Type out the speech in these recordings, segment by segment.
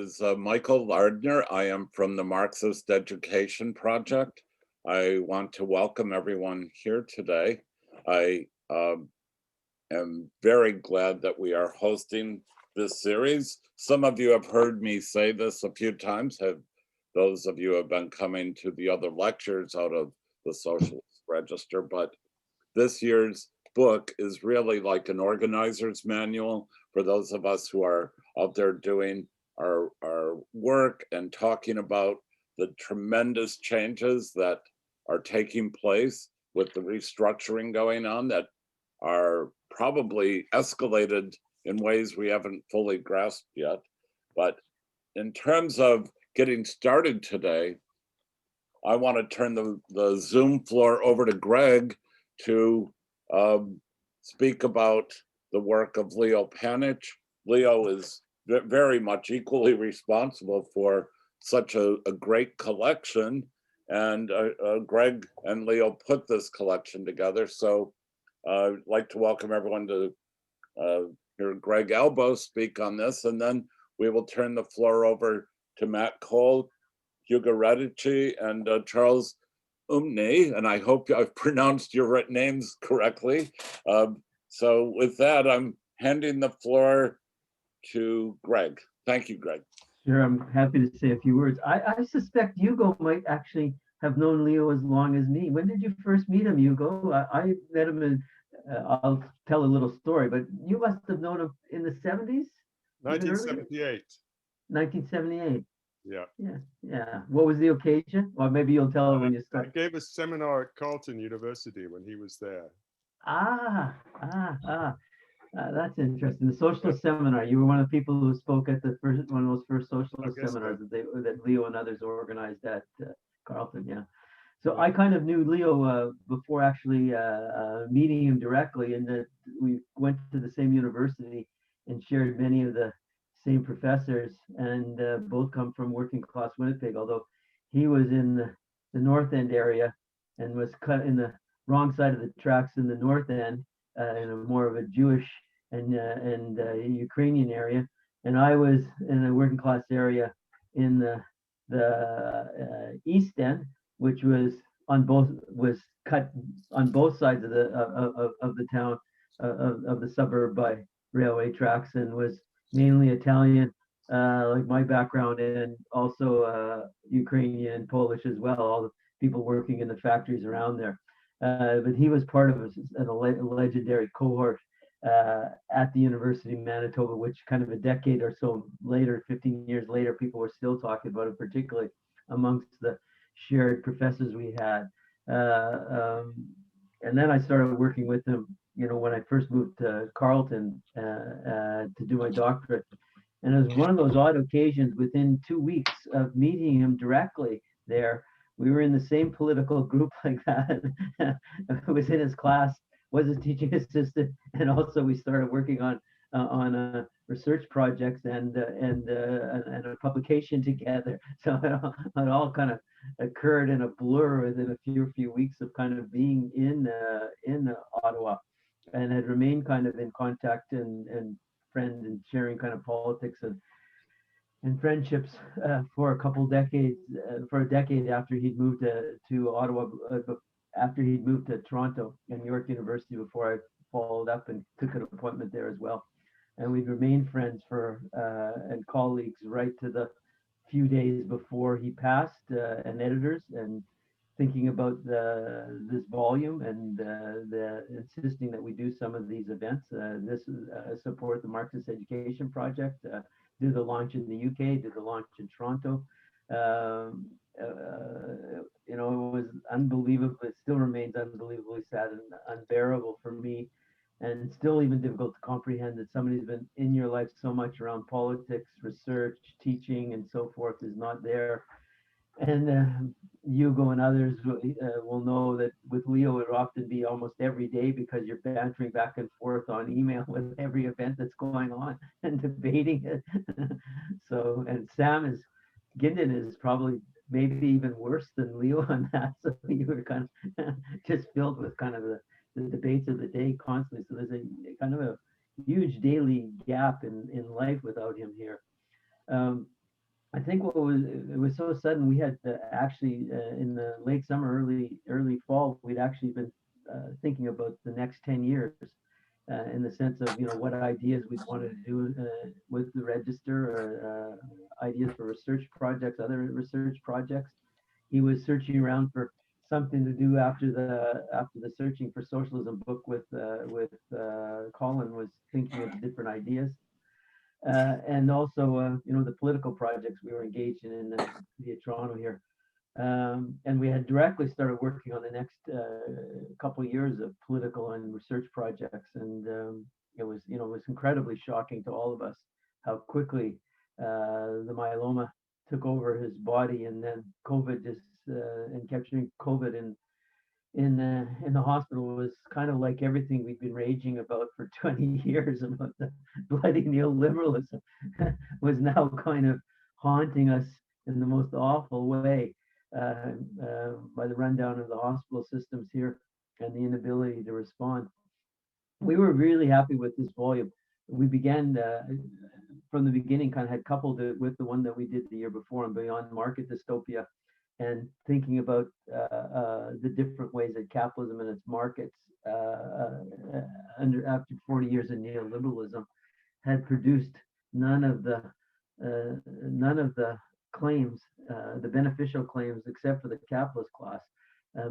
is Michael Lardner. I am from the Marxist Education Project. I want to welcome everyone here today. I am very glad that we are hosting this series. Some of you have heard me say this a few times. Those of you who have been coming to the other lectures out of the Socialist Register, but this year's book is really like an organizer's manual for those of us who are out there doing our work and talking about the tremendous changes that are taking place with the restructuring going on that are probably escalated in ways we haven't fully grasped yet. But in terms of getting started today, I want to turn the Zoom floor over to Greg to speak about the work of Leo Panitch. Leo is very much equally responsible for such a great collection, and Greg and Leo put this collection together. So I'd like to welcome everyone to hear Greg Albo speak on this, and then we will turn the floor over to Matt Cole, Hugo Radice, and Charles Umney, and I hope I've pronounced your names correctly. So with that, I'm handing the floor to Greg. Thank you, Greg. Sure, I'm happy to say a few words. I suspect Hugo might actually have known Leo as long as me. When did you first meet him, Hugo? I met him in, I'll tell a little story, but you must have known him in the 70s? 1978. 1978. Yeah. What was the occasion? Or maybe you'll tell her when you start. I gave a seminar at Carleton University when he was there. That's interesting. The socialist seminar. You were one of the people who spoke at the first one of those first socialist seminars that Leo and others organized at Carleton. Yeah. So I kind of knew Leo before actually meeting him directly, and that we went to the same university and shared many of the same professors, and both come from working class Winnipeg, although he was in the North End area and was cut in the wrong side of the tracks in the North End, in a more of a Jewish and Ukrainian area, and I was in a working class area in the East End, which was cut on both sides of the town of the suburb by railway tracks, and was mainly Italian, like my background, and also Ukrainian, Polish as well, all the people working in the factories around there. But he was part of a legendary cohort at the University of Manitoba, which kind of a decade or so later, 15 years later, people were still talking about it, particularly amongst the shared professors we had. And then I started working with him, when I first moved to Carleton to do my doctorate. And it was one of those odd occasions within 2 weeks of meeting him directly there. We were in the same political group like that. I was in his class, was a teaching assistant, and also we started working on research projects and a publication together. So it all kind of occurred in a blur within a few weeks of kind of being in Ottawa, and had remained kind of in contact and friend and sharing kind of politics and friendships for a decade after he'd moved to Ottawa, after he'd moved to Toronto and York University, before I followed up and took an appointment there as well. And we've remained friends and colleagues right to the few days before he passed, and editors, and thinking about this volume and the insisting that we do some of these events. This is support the Marxist Education Project, do the launch in the UK, do the launch in Toronto. It was unbelievable. It still remains unbelievably sad and unbearable for me, and still even difficult to comprehend that somebody who's been in your life so much around politics, research, teaching, and so forth is not there. And Hugo and others will know that with Leo, it would often be almost every day, because you're bantering back and forth on email with every event that's going on and debating it. So, and Sam Ginden is probably maybe even worse than Leo on that. So you were kind of just filled with kind of the debates of the day constantly. So there's a kind of a huge daily gap in life without him here. I think it was so sudden. We had actually in the late summer, early fall, we'd actually been thinking about the next 10 years in the sense of, what ideas we'd wanted to do with the register, or ideas for research projects, other research projects. He was searching around for something to do after the Searching for Socialism book with Colin was thinking of different ideas. And also, the political projects we were engaged in the city of Toronto here. And we had directly started working on the next couple of years of political and research projects. And it was incredibly shocking to all of us how quickly the myeloma took over his body, and then COVID and capturing COVID in the hospital was kind of like everything we've been raging about for 20 years about the bloody neoliberalism was now kind of haunting us in the most awful way by the rundown of the hospital systems here and the inability to respond. We were really happy with this volume. We began from the beginning, kind of had coupled it with the one that we did the year before on Beyond Market Dystopia, and thinking about the different ways that capitalism and its markets, after 40 years of neoliberalism, had produced none of the claims, the beneficial claims, except for the capitalist class,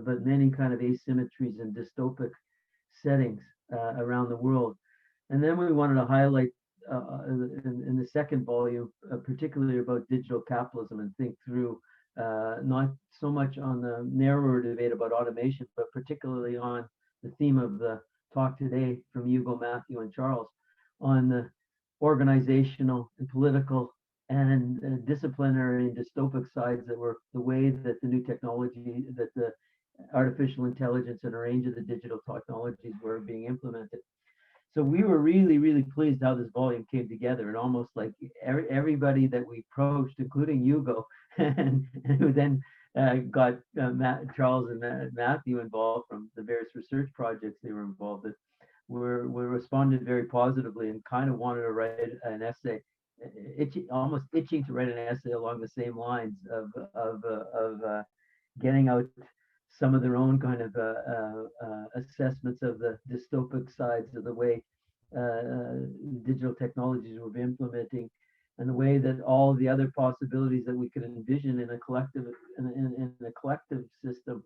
but many kind of asymmetries and dystopic settings around the world. And then we wanted to highlight in the second volume, particularly about digital capitalism, and think through not so much on the narrower debate about automation, but particularly on the theme of the talk today from Hugo, Matthew, and Charles on the organizational and political and disciplinary and dystopic sides that were the way that the new technology, that the artificial intelligence and a range of the digital technologies were being implemented. So we were really, really pleased how this volume came together, and almost like everybody that we approached, including Hugo, and who then got Charles and Matthew involved from the various research projects they were involved in, were responded very positively and kind of wanted to write an essay, almost itching to write an essay along the same lines of getting out some of their own kind of assessments of the dystopic sides of the way digital technologies were implementing, and the way that all the other possibilities that we could envision in a collective system,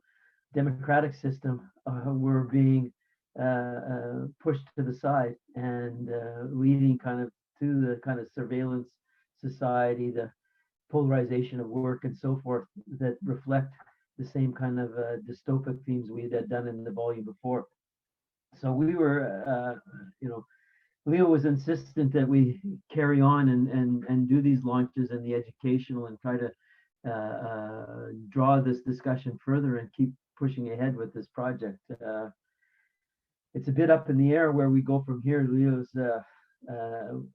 democratic system, were being pushed to the side, and leading kind of to the kind of surveillance society, the polarization of work and so forth, that reflect the same kind of dystopic themes we had done in the volume before. So we were, Leo was insistent that we carry on and do these launches and the educational, and try to draw this discussion further and keep pushing ahead with this project. It's a bit up in the air where we go from here. Leo's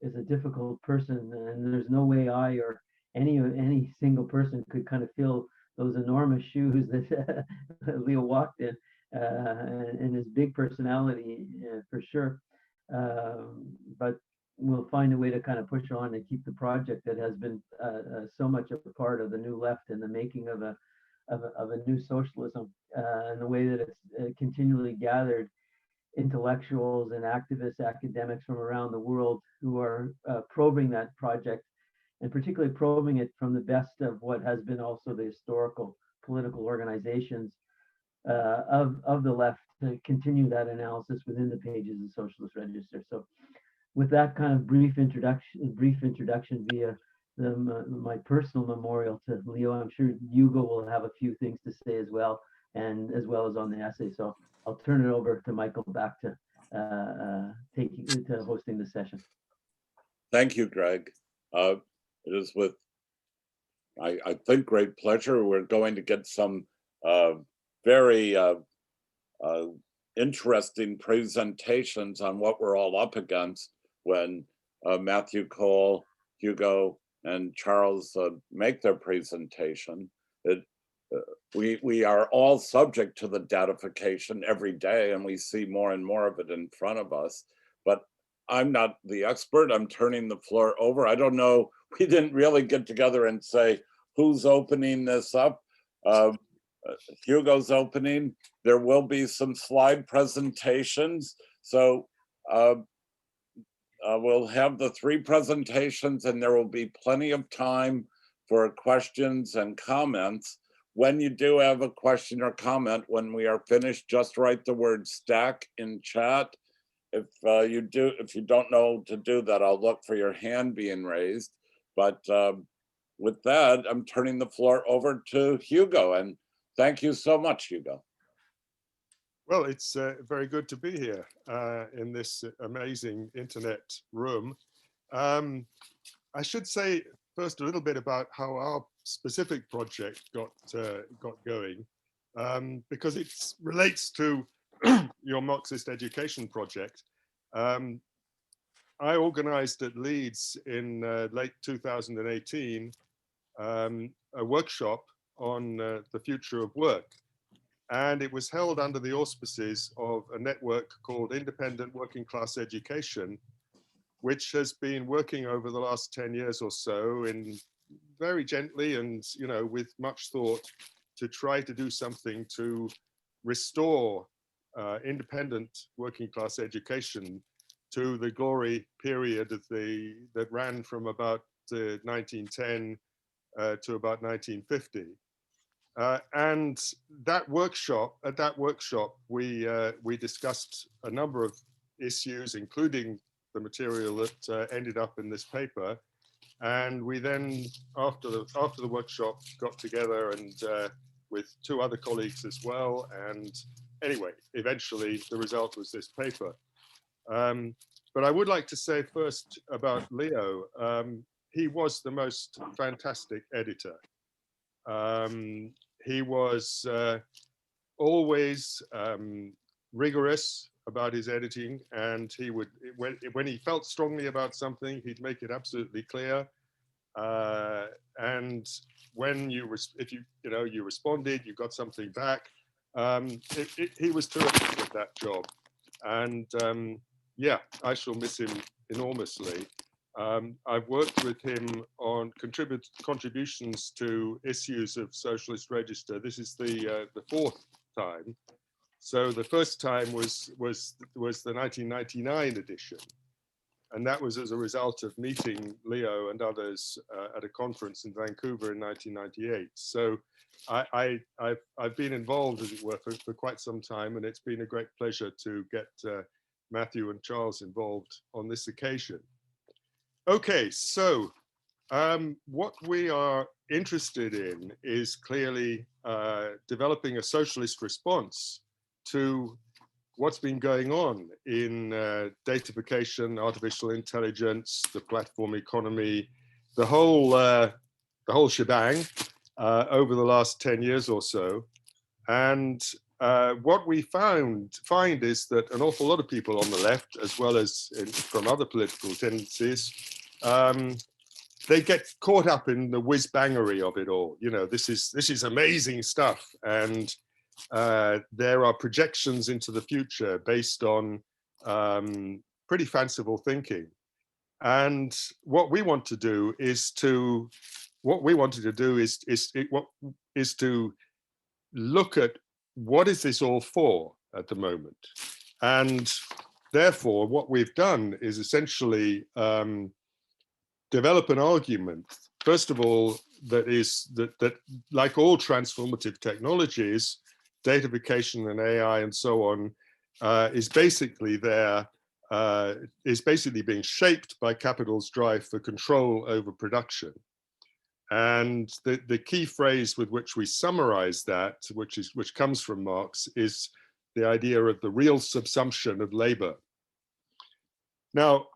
is a difficult person, and there's no way I or any single person could kind of fill those enormous shoes that Leo walked in, and his big personality, for sure. But we'll find a way to kind of push on and keep the project that has been so much a part of the new left and the making of a new socialism, and the way that it's continually gathered intellectuals and activists, academics from around the world who are probing that project, and particularly probing it from the best of what has been also the historical political organizations of the left, to continue that analysis within the pages of Socialist Register. So with that kind of brief introduction via my personal memorial to Leo, I'm sure Hugo will have a few things to say as well, and as well as on the essay. So I'll turn it over to Michael back to hosting the session. Thank you, Greg. It is with, I think, great pleasure. We're going to get some very interesting presentations on what we're all up against when Matthew, Cole, Hugo, and Charles make their presentation. We are all subject to the datafication every day, and we see more and more of it in front of us. But I'm not the expert. I'm turning the floor over. I don't know we didn't really get together and say, who's opening this up? Hugo's opening. There will be some slide presentations. So we'll have the 3 presentations, and there will be plenty of time for questions and comments. When you do have a question or comment, when we are finished, just write the word stack in chat. If you don't know to do that, I'll look for your hand being raised. But with that, I'm turning the floor over to Hugo, and thank you so much, Hugo. Well, it's very good to be here in this amazing internet room. I should say first a little bit about how our specific project got going, because it relates to your Marxist education project. I organized at Leeds in late 2018 a workshop on the future of work. And it was held under the auspices of a network called Independent Working Class Education, which has been working over the last 10 years or so in very gently and, you know, with much thought to try to do something to restore independent working class education to the glory period of that ran from about 1910 to about 1950. And at that workshop, we discussed a number of issues, including the material that ended up in this paper. And we then, after the workshop, got together and with 2 other colleagues as well. And anyway, eventually the result was this paper. But I would like to say first about Leo. He was the most fantastic editor. He was always rigorous about his editing, and he would, when he felt strongly about something, he'd make it absolutely clear. And when you responded, you got something back. He was terrific at that job, and yeah, I shall miss him enormously. I've worked with him on contributions to issues of Socialist Register. This is the 4th time. So the first time was the 1999 edition, and that was as a result of meeting Leo and others at a conference in Vancouver in 1998. So I've been involved, as it were, for quite some time, and it's been a great pleasure to get Matthew and Charles involved on this occasion. Okay, so what we are interested in is clearly developing a socialist response to what's been going on in datafication, artificial intelligence, the platform economy, the whole shebang over the last 10 years or so. And what we find is that an awful lot of people on the left, as well as from other political tendencies, they get caught up in the whiz-bangery of it all. You know, this is amazing stuff, and there are projections into the future based on pretty fanciful thinking. And what we want to do is to look at what is this all for at the moment. And therefore, what we've done is essentially develop an argument, first of all, that like all transformative technologies, datafication and AI and so on, is basically being shaped by capital's drive for control over production. And the key phrase with which we summarize that, which comes from Marx, is the idea of the real subsumption of labor. Now,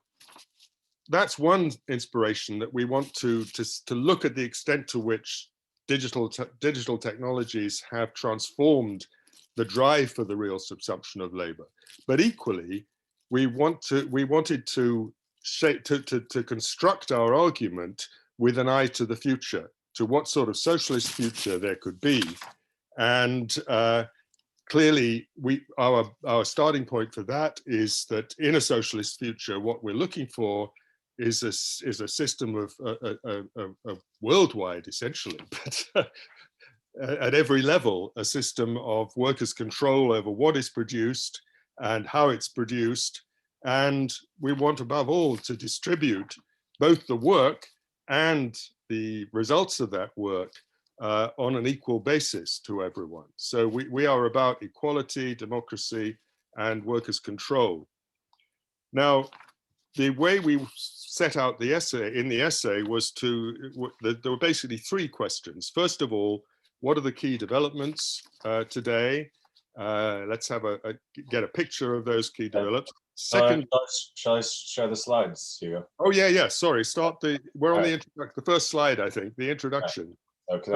that's one inspiration, that we want to look at the extent to which digital technologies have transformed the drive for the real subsumption of labor. But equally, we wanted to construct our argument with an eye to the future, to what sort of socialist future there could be. And clearly, our starting point for that is that in a socialist future, what we're looking for is a system of worldwide, essentially, but at every level, a system of workers' control over what is produced and how it's produced. And we want, above all, to distribute both the work and the results of that work on an equal basis to everyone. So we are about equality, democracy, and workers' control. Now, the way we set out the essay, in the essay, was there were basically three questions. First of all, what are the key developments today? Let's have get a picture of those key developments. Second, shall I share the slides, Hugo? oh yeah, sorry. We're on the first slide, I think, the introduction. Okay.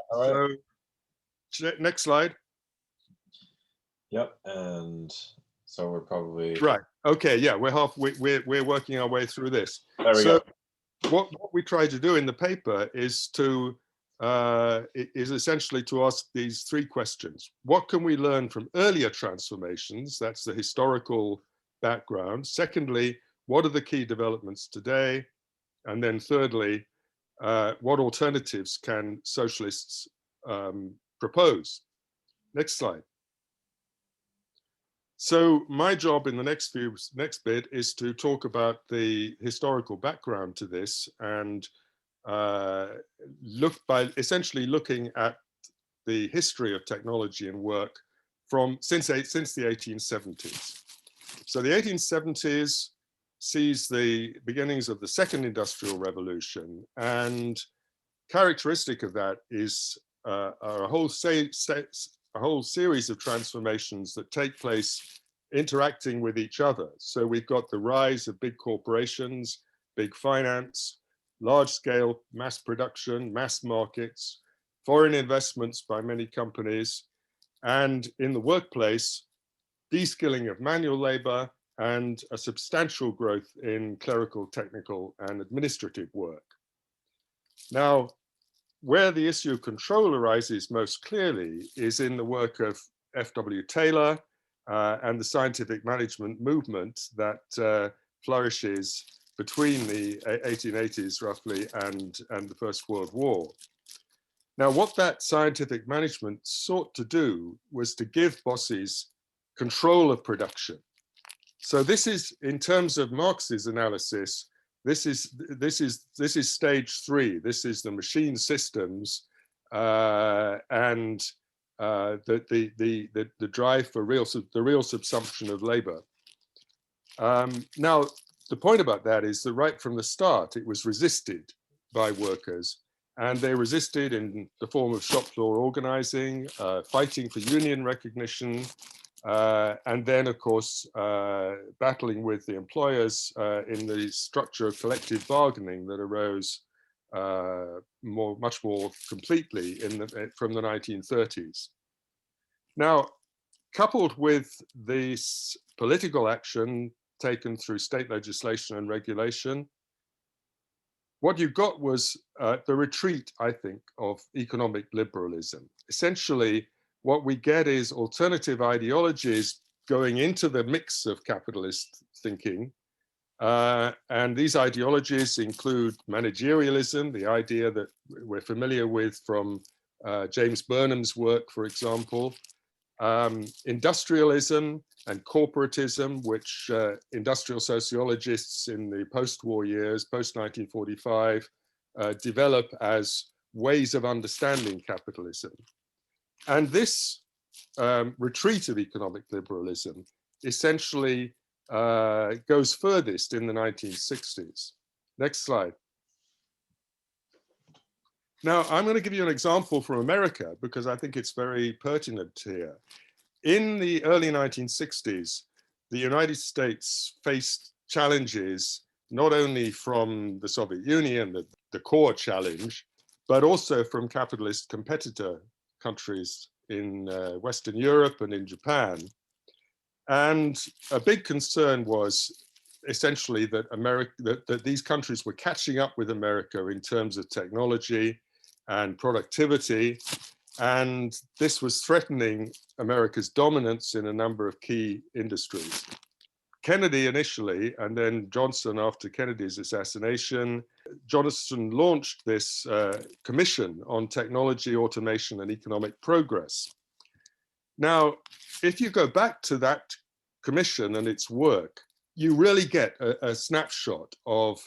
So next slide. Yep, and so we're probably right. Okay, yeah, we're working our way through this. There we go. What we try to do in the paper is essentially to ask these three questions. What can we learn from earlier transformations? That's the historical background. Secondly, what are the key developments today? And then thirdly, what alternatives can socialists propose? Next slide. So my job in the next bit is to talk about the historical background to this and essentially looking at the history of technology and work since the 1870s. So the 1870s sees the beginnings of the second industrial revolution, and characteristic of that is a whole series of transformations that take place interacting with each other. So we've got the rise of big corporations, big finance, large-scale mass production, mass markets, foreign investments by many companies, and in the workplace, de-skilling of manual labor and a substantial growth in clerical, technical, and administrative work. Now, where the issue of control arises most clearly is in the work of F.W. Taylor and the scientific management movement that flourishes between the 1880s roughly and the First World War. Now, what that scientific management sought to do was to give bosses control of production. So this is, in terms of Marx's analysis, this is stage 3. This is the machine systems and the drive for the real subsumption of labor. Now, the point about that is that right from the start, it was resisted by workers, and they resisted in the form of shop floor organizing, fighting for union recognition, and then, of course, battling with the employers in the structure of collective bargaining that arose much more completely from the 1930s. Now, coupled with this political action taken through state legislation and regulation, what you got was the retreat, I think, of economic liberalism. Essentially, what we get is alternative ideologies going into the mix of capitalist thinking. And these ideologies include managerialism, the idea that we're familiar with from James Burnham's work, for example, industrialism and corporatism, which industrial sociologists in the post-war years, post-1945, develop as ways of understanding capitalism. And this retreat of economic liberalism essentially goes furthest in the 1960s. Next slide. Now, I'm going to give you an example from America because I think it's very pertinent here. In the early 1960s, the United States faced challenges not only from the Soviet Union, the core challenge, but also from capitalist competitor countries in Western Europe and in Japan. And a big concern was essentially that that these countries were catching up with America in terms of technology and productivity. And this was threatening America's dominance in a number of key industries. Kennedy initially, and then Johnson after Kennedy's assassination, Johnson launched this commission on technology, automation, and economic progress. Now, if you go back to that commission and its work, you really get a snapshot of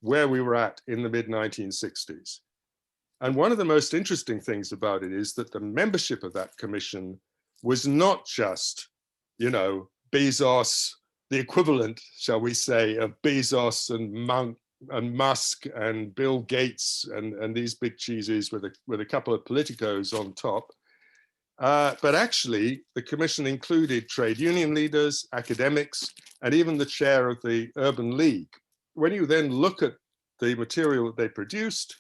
where we were at in the mid-1960s. And one of the most interesting things about it is that the membership of that commission was not just, you know, Bezos, the equivalent, shall we say, of Bezos and Musk and Bill Gates and these big cheeses with a couple of politicos on top. But actually, the commission included trade union leaders, academics, and even the chair of the Urban League. When you then look at the material that they produced,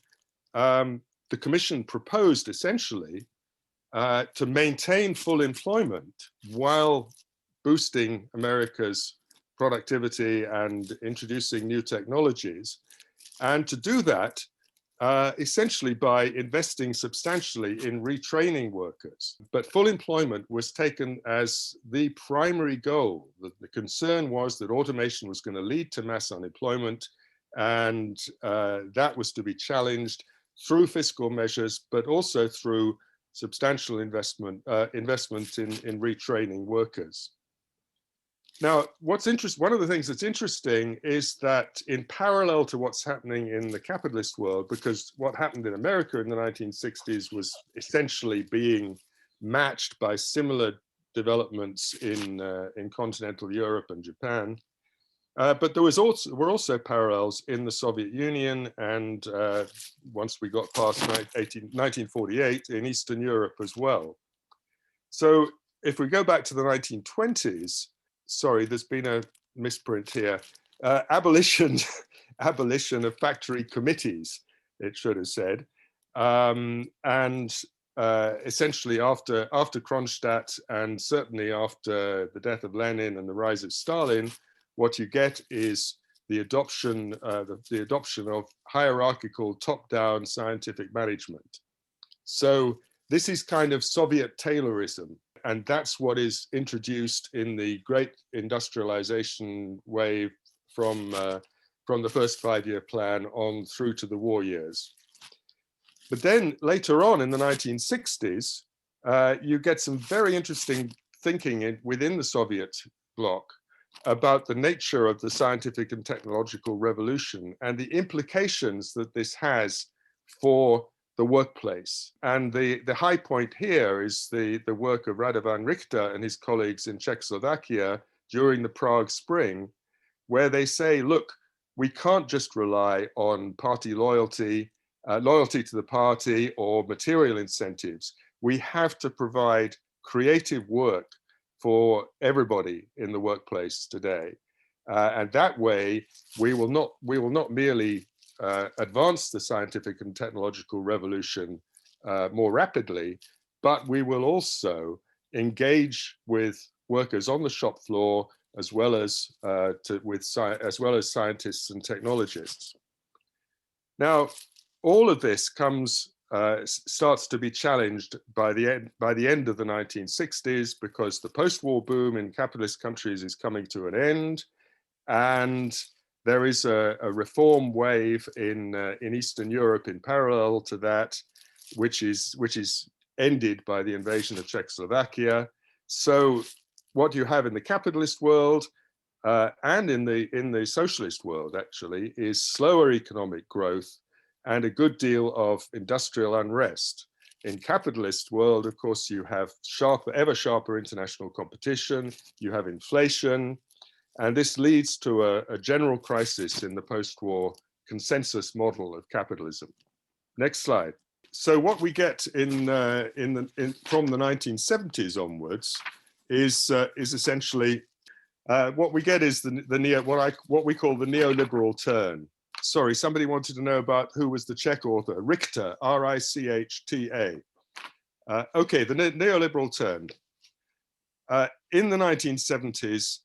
the commission proposed essentially to maintain full employment while boosting America's productivity and introducing new technologies. And to do that, essentially by investing substantially in retraining workers. But full employment was taken as the primary goal. The concern was that automation was going to lead to mass unemployment, and that was to be challenged through fiscal measures, but also through substantial investment in retraining workers. Now, one of the things that's interesting is that in parallel to what's happening in the capitalist world, because what happened in America in the 1960s was essentially being matched by similar developments in continental Europe and Japan, but there were also parallels in the Soviet Union, and once we got past 1948 in Eastern Europe as well. So if we go back to the 1920s, sorry, there's been a misprint here. Abolition of factory committees, it should have said. Essentially after Kronstadt, and certainly after the death of Lenin and the rise of Stalin, what you get is the adoption of hierarchical top-down scientific management. So this is kind of Soviet Taylorism. And that's what is introduced in the great industrialization wave from the first 5-year plan on through to the war years. But then later on in the 1960s, you get some very interesting thinking within the Soviet bloc about the nature of the scientific and technological revolution and the implications that this has for the workplace. And the high point here is the work of Radovan Richter and his colleagues in Czechoslovakia during the Prague Spring, where they say, look, we can't just rely on party loyalty, loyalty to the party or material incentives. We have to provide creative work for everybody in the workplace today. And that way, we will not merely advance the scientific and technological revolution more rapidly, but we will also engage with workers on the shop floor as well as scientists and technologists. Now, all of this starts to be challenged by the end of the 1960s, because the post-war boom in capitalist countries is coming to an end, and there is a reform wave in Eastern Europe in parallel to that, which is ended by the invasion of Czechoslovakia. So what you have in the capitalist world and in the socialist world actually is slower economic growth and a good deal of industrial unrest. In capitalist world, of course, you have ever sharper international competition, you have inflation, and this leads to a general crisis in the post-war consensus model of capitalism. Next slide. So what we get from the 1970s onwards is essentially what we get is what we call the neoliberal turn. Sorry, somebody wanted to know about who was the Czech author. Richter, R-I-C-H-T-A. Okay, the neoliberal turn. In the 1970s,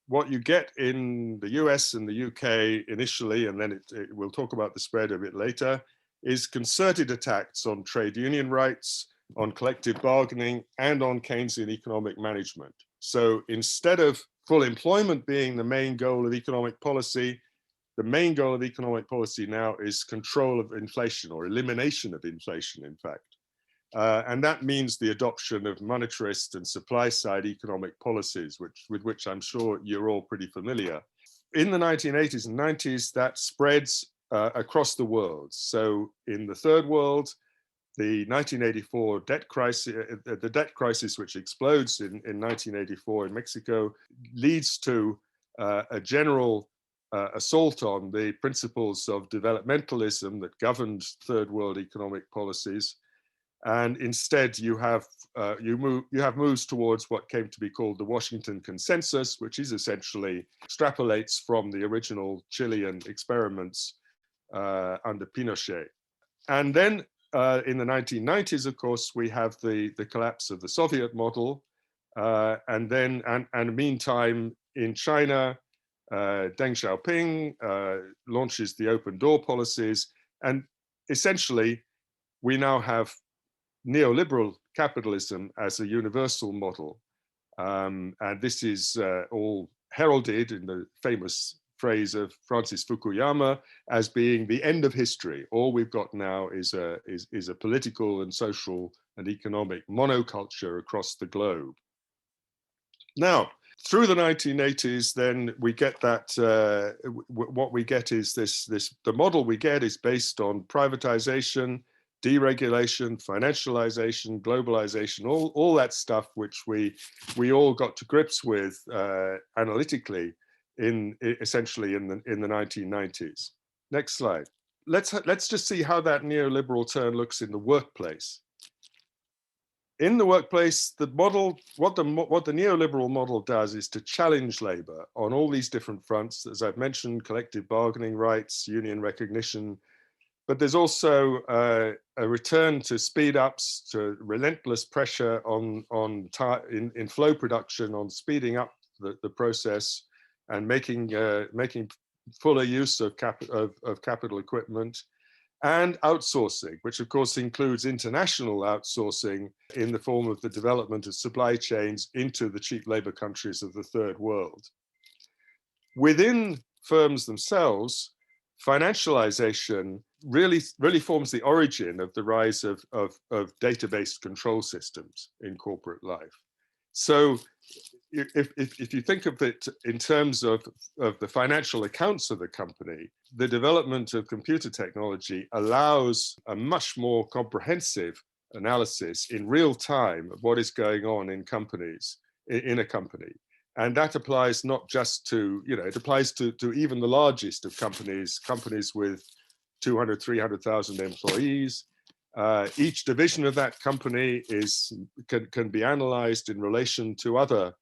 what you get in the US and the UK initially, and then we'll talk about the spread a bit later, is concerted attacks on trade union rights, on collective bargaining, and on Keynesian economic management. So instead of full employment being the main goal of economic policy, the main goal of economic policy now is control of inflation, or elimination of inflation, in fact. And that means the adoption of monetarist and supply side economic policies, with which I'm sure you're all pretty familiar. In the 1980s and 90s, that spreads across the world. So in the third world, the 1984 debt crisis, the debt crisis which explodes in 1984 in Mexico, leads to a general assault on the principles of developmentalism that governed third world economic policies. And instead, you have moves towards what came to be called the Washington Consensus, which is essentially extrapolates from the original Chilean experiments under Pinochet. And then in the 1990s, of course, we have the collapse of the Soviet model, and meantime in China, Deng Xiaoping launches the open door policies, and essentially we now have neoliberal capitalism as a universal model. And this is all heralded in the famous phrase of Francis Fukuyama as being the end of history. All we've got now is a political and social and economic monoculture across the globe. Now, through the 1980s, then we get that, what we get is the model we get is based on privatization, deregulation, financialization, globalization, all that stuff which we all got to grips with analytically essentially in the 1990s. Next slide. Let's just see how that neoliberal turn looks in the workplace. In the workplace, the model, what the neoliberal model does is to challenge labor on all these different fronts, as I've mentioned: collective bargaining rights, union recognition. But there's also a return to speed ups, to relentless pressure in flow production, on speeding up the process and making fuller use of capital equipment, and outsourcing, which of course includes international outsourcing in the form of the development of supply chains into the cheap labor countries of the third world. Within firms themselves, financialization really forms the origin of the rise of data-based control systems in corporate life. So if you think of it in terms of the financial accounts of the company, the development of computer technology allows a much more comprehensive analysis in real time of what is going on in companies, in a company. And that applies not just to, it applies to even the largest of companies with 200, 300,000 employees. Each division of that company can be analyzed in relation to other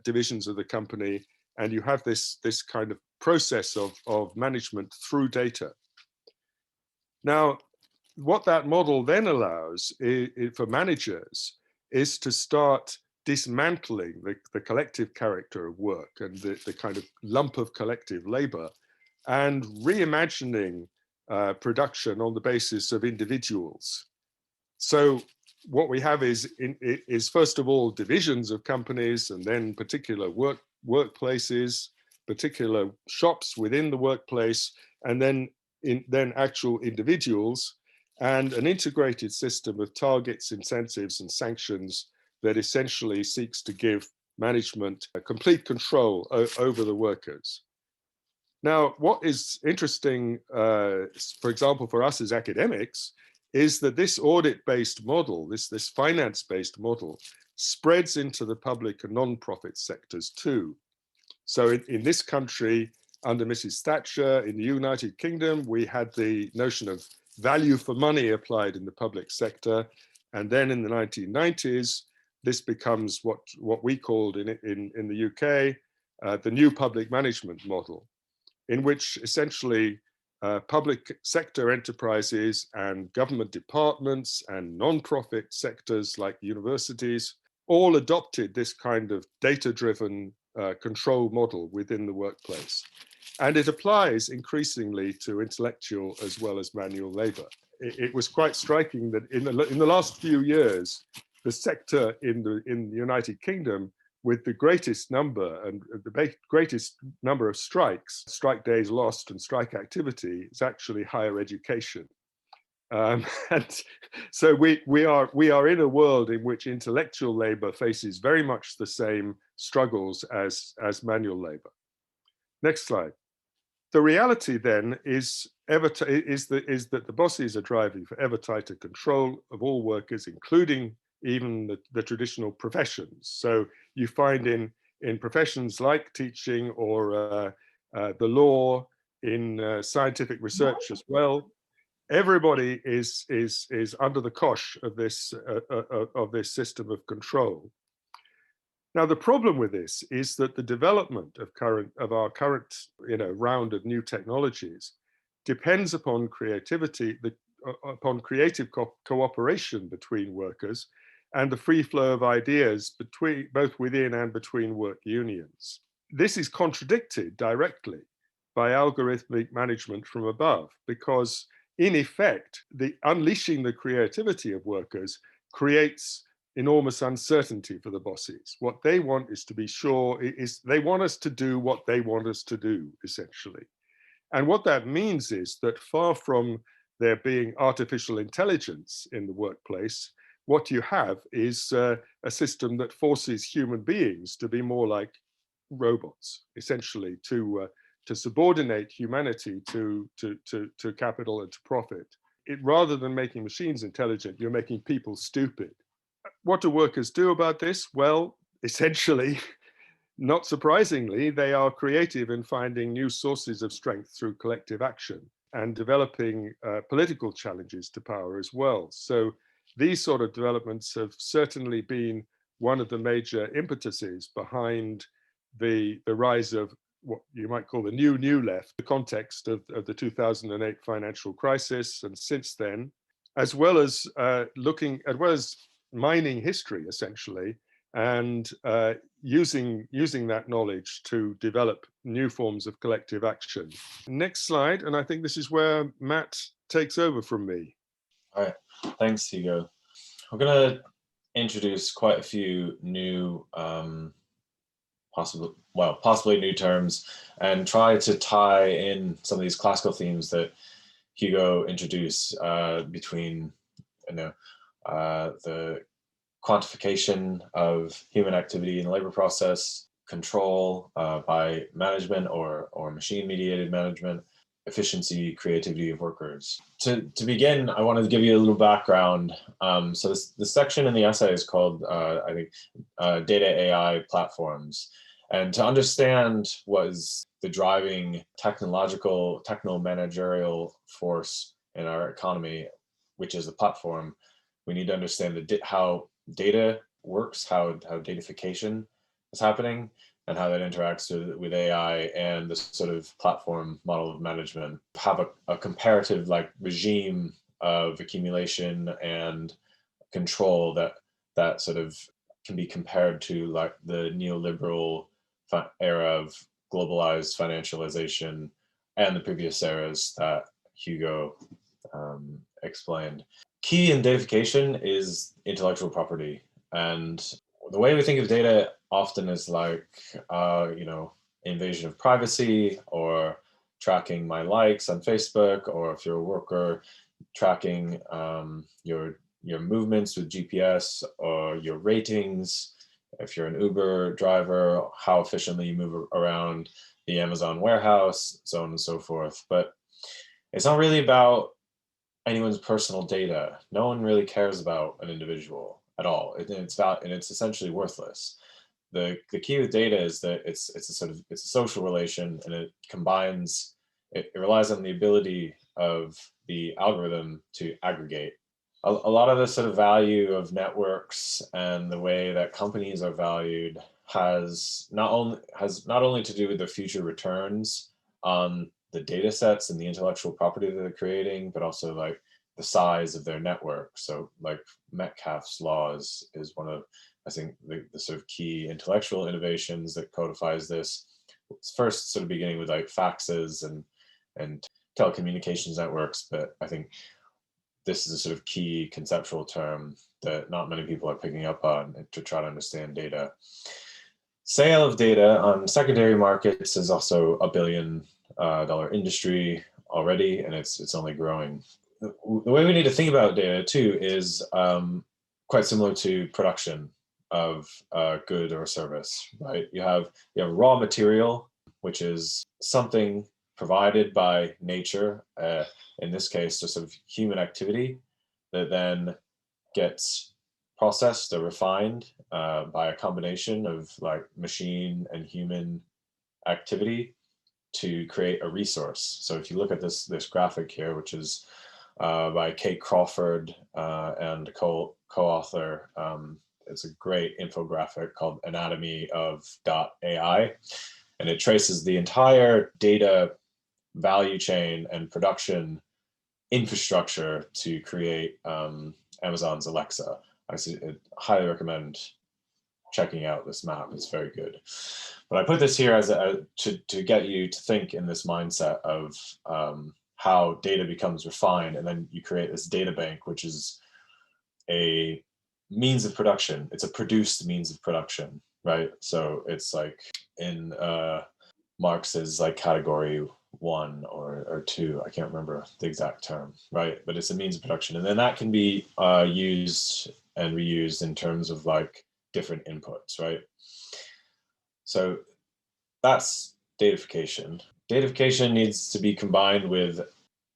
divisions of the company, and you have this kind of process of management through data. Now, what that model then allows for managers is to start dismantling the collective character of work and the kind of lump of collective labor, and reimagining production on the basis of individuals. So what we have is first of all divisions of companies, and then particular workplaces, particular shops within the workplace, and then actual individuals, and an integrated system of targets, incentives, and sanctions that essentially seeks to give management complete control over the workers. Now, what is interesting, for example, for us as academics, is that this audit-based model, this finance-based model, spreads into the public and non-profit sectors too. So in this country, under Mrs. Thatcher, in the United Kingdom, we had the notion of value for money applied in the public sector. And then in the 1990s, this becomes what we called in the UK, the new public management model, in which essentially public sector enterprises and government departments and non-profit sectors like universities all adopted this kind of data-driven control model within the workplace. And it applies increasingly to intellectual as well as manual labor. It was quite striking that in the last few years, the sector in the United Kingdom with the greatest number and the greatest number of strike days lost and strike activity is actually higher education. And so we are in a world in which intellectual labor faces very much the same struggles as manual labor. Next slide. The reality then is that the bosses are driving for ever tighter control of all workers, including even the traditional professions. So you find in professions like teaching or the law, in scientific research as well, everybody is under the cosh of this system of control. Now, the problem with this is that the development of our current round of new technologies depends upon creativity, upon creative cooperation between workers and the free flow of ideas both within and between work unions. This is contradicted directly by algorithmic management from above, because in effect, unleashing the creativity of workers creates enormous uncertainty for the bosses. What they want is to be sure, they want us to do what they want us to do, essentially. And what that means is that far from there being artificial intelligence in the workplace, what you have is a system that forces human beings to be more like robots, essentially, to subordinate humanity to capital and to profit. Rather than making machines intelligent, you're making people stupid. What do workers do about this? Well, essentially, not surprisingly, they are creative in finding new sources of strength through collective action and developing political challenges to power as well. So these sort of developments have certainly been one of the major impetuses behind the rise of what you might call the new left, the context of the 2008 financial crisis, and since then, as well as mining history, essentially, and using that knowledge to develop new forms of collective action. Next slide, and I think this is where Matt takes over from me. All right, thanks, Hugo. We're going to introduce quite a few new, possibly new terms, and try to tie in some of these classical themes that Hugo introduced between, the quantification of human activity in the labor process, control by management or machine-mediated management, efficiency, creativity of workers. To begin, I wanted to give you a little background. So this section in the essay is called, I think, Data AI Platforms. And to understand what is the driving techno-managerial force in our economy, which is a platform, we need to understand how data works, how datafication is happening, and how that interacts with AI and the sort of platform model of management. Have a comparative regime of accumulation and control that sort of can be compared to like the neoliberal era of globalized financialization and the previous eras that Hugo explained. Key in datafication is intellectual property. And the way we think of data often is like, invasion of privacy, or tracking my likes on Facebook, or if you're a worker, tracking your movements with GPS, or your ratings. If you're an Uber driver, how efficiently you move around the Amazon warehouse, so on and so forth. But it's not really about anyone's personal data. No one really cares about an individual at all. It's essentially worthless. The key with data is that it's a social relation, and it relies on the ability of the algorithm to aggregate. A lot of the sort of value of networks and the way that companies are valued has not only to do with their future returns on the data sets and the intellectual property that they're creating, but also like the size of their network. So like Metcalfe's law is one of, I think, the sort of key intellectual innovations that codifies this. It's first sort of beginning with like faxes and telecommunications networks, but I think this is a sort of key conceptual term that not many people are picking up on to try to understand data. sale of data on secondary markets is also a $1 billion industry already, and it's only growing. The way we need to think about data too is quite similar to production of a good or service, right? You have raw material, which is something provided by nature, in this case, just sort of human activity, that then gets processed or refined by a combination of like machine and human activity to create a resource. So if you look at this graphic here, which is by Kate Crawford and co-author, it's a great infographic called Anatomy of .ai, and it traces the entire data value chain and production infrastructure to create Amazon's Alexa. I highly recommend checking out this map. It's very good. But I put this here as to get you to think in this mindset of how data becomes refined, and then you create this data bank, which is a means of production. It's a produced means of production, right? So it's like in Marx's like category 1 or 2, I can't remember the exact term, right? But it's a means of production, and then that can be used and reused in terms of like different inputs, right? So that's datafication. Datafication needs to be combined with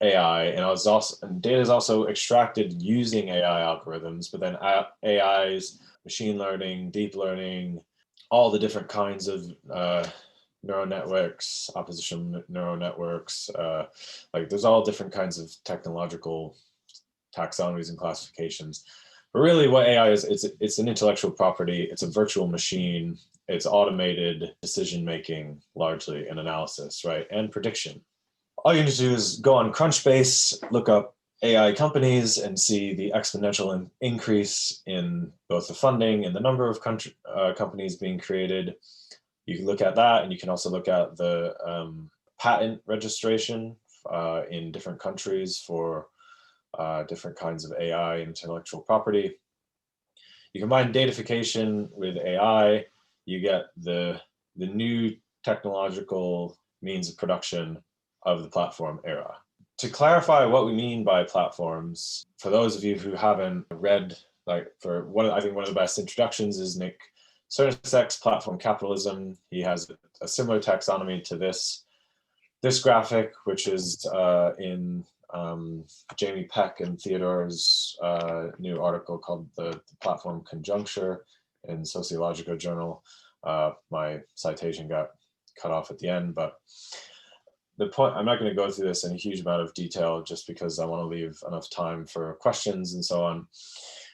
AI, and data is also extracted using AI algorithms, but then AI's machine learning, deep learning, all the different kinds of neural networks, opposition neural networks, like there's all different kinds of technological taxonomies and classifications. But really what AI is, it's an intellectual property, it's a virtual machine, it's automated decision-making largely, and analysis, right? And prediction. All you need to do is go on Crunchbase, look up AI companies, and see the exponential increase in both the funding and the number of companies being created. You can look at that, and you can also look at the patent registration in different countries for different kinds of AI and intellectual property. You combine datafication with AI, you get the new technological means of production of the platform era. To clarify what we mean by platforms, for those of you who haven't read, like I think one of the best introductions is Nick Cernacek's Platform Capitalism. He has a similar taxonomy to this graphic, which is in Jamie Peck and Theodore's new article called the Platform Conjuncture in Sociological Journal. My citation got cut off at the end, but the point, I'm not going to go through this in a huge amount of detail just because I want to leave enough time for questions and so on.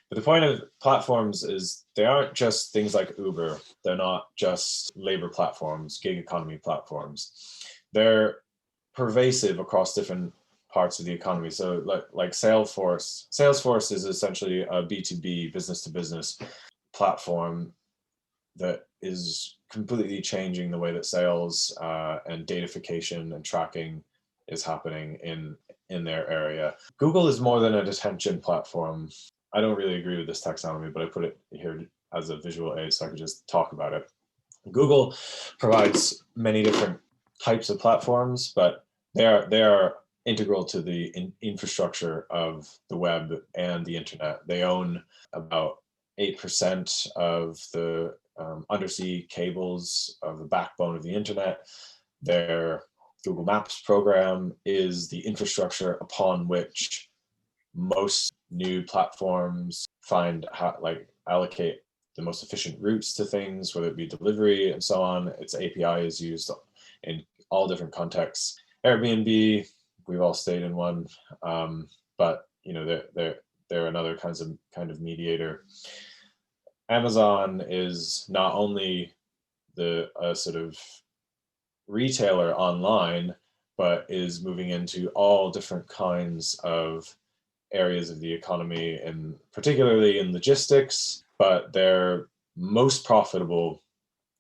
But the point of platforms is they aren't just things like Uber. They're not just labor platforms, gig economy platforms. They're pervasive across different parts of the economy. So like Salesforce is essentially a B2B, business to business platform that is completely changing the way that sales and datafication and tracking is happening in their area. Google is more than a detention platform. I don't really agree with this taxonomy, but I put it here as a visual aid so I could just talk about it. Google provides many different types of platforms, but they are integral to the infrastructure of the web and the internet. They own about 8% of the undersea cables of the backbone of the internet. Their Google Maps program is the infrastructure upon which most new platforms allocate the most efficient routes to things, whether it be delivery and so on. Its API is used in all different contexts. Airbnb, we've all stayed in one, but you know they're another kind of mediator. Amazon is not only the sort of retailer online, but is moving into all different kinds of areas of the economy, and particularly in logistics, but their most profitable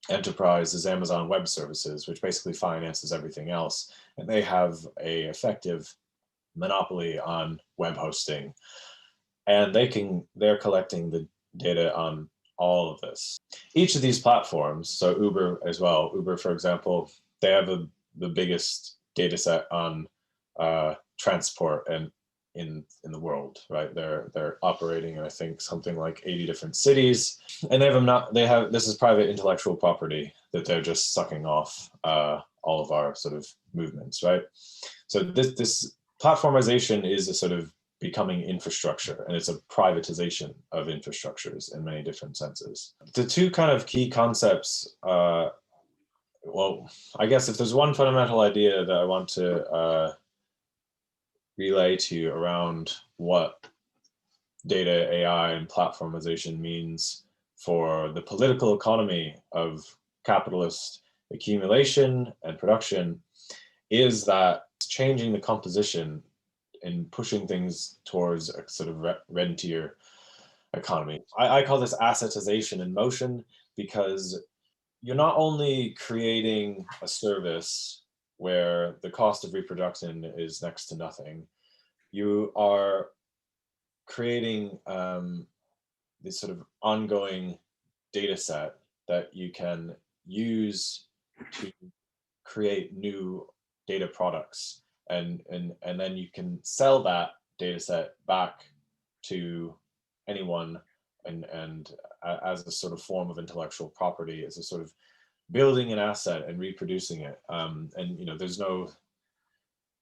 enterprise is Amazon Web Services, which basically finances everything else. And they have a effective monopoly on web hosting. And they're collecting the data on all of this. Each of these platforms, so Uber as well, Uber, for example, they have the biggest data set on transport and in the world, right? They're operating in, I think, something like 80 different cities, and this is private intellectual property that they're just sucking off all of our sort of movements, right? So this platformization is a sort of becoming infrastructure, and it's a privatization of infrastructures in many different senses. The two kind of key concepts, well, I guess if there's one fundamental idea that I want to relay to you around what data, AI, and platformization means for the political economy of capitalist accumulation and production, is that it's changing the composition and pushing things towards a sort of rentier economy. I call this assetization in motion, because you're not only creating a service where the cost of reproduction is next to nothing, you are creating this sort of ongoing data set that you can use to create new data products, and then you can sell that data set back to anyone, and as a sort of form of intellectual property, as a sort of building an asset and reproducing it. And there's no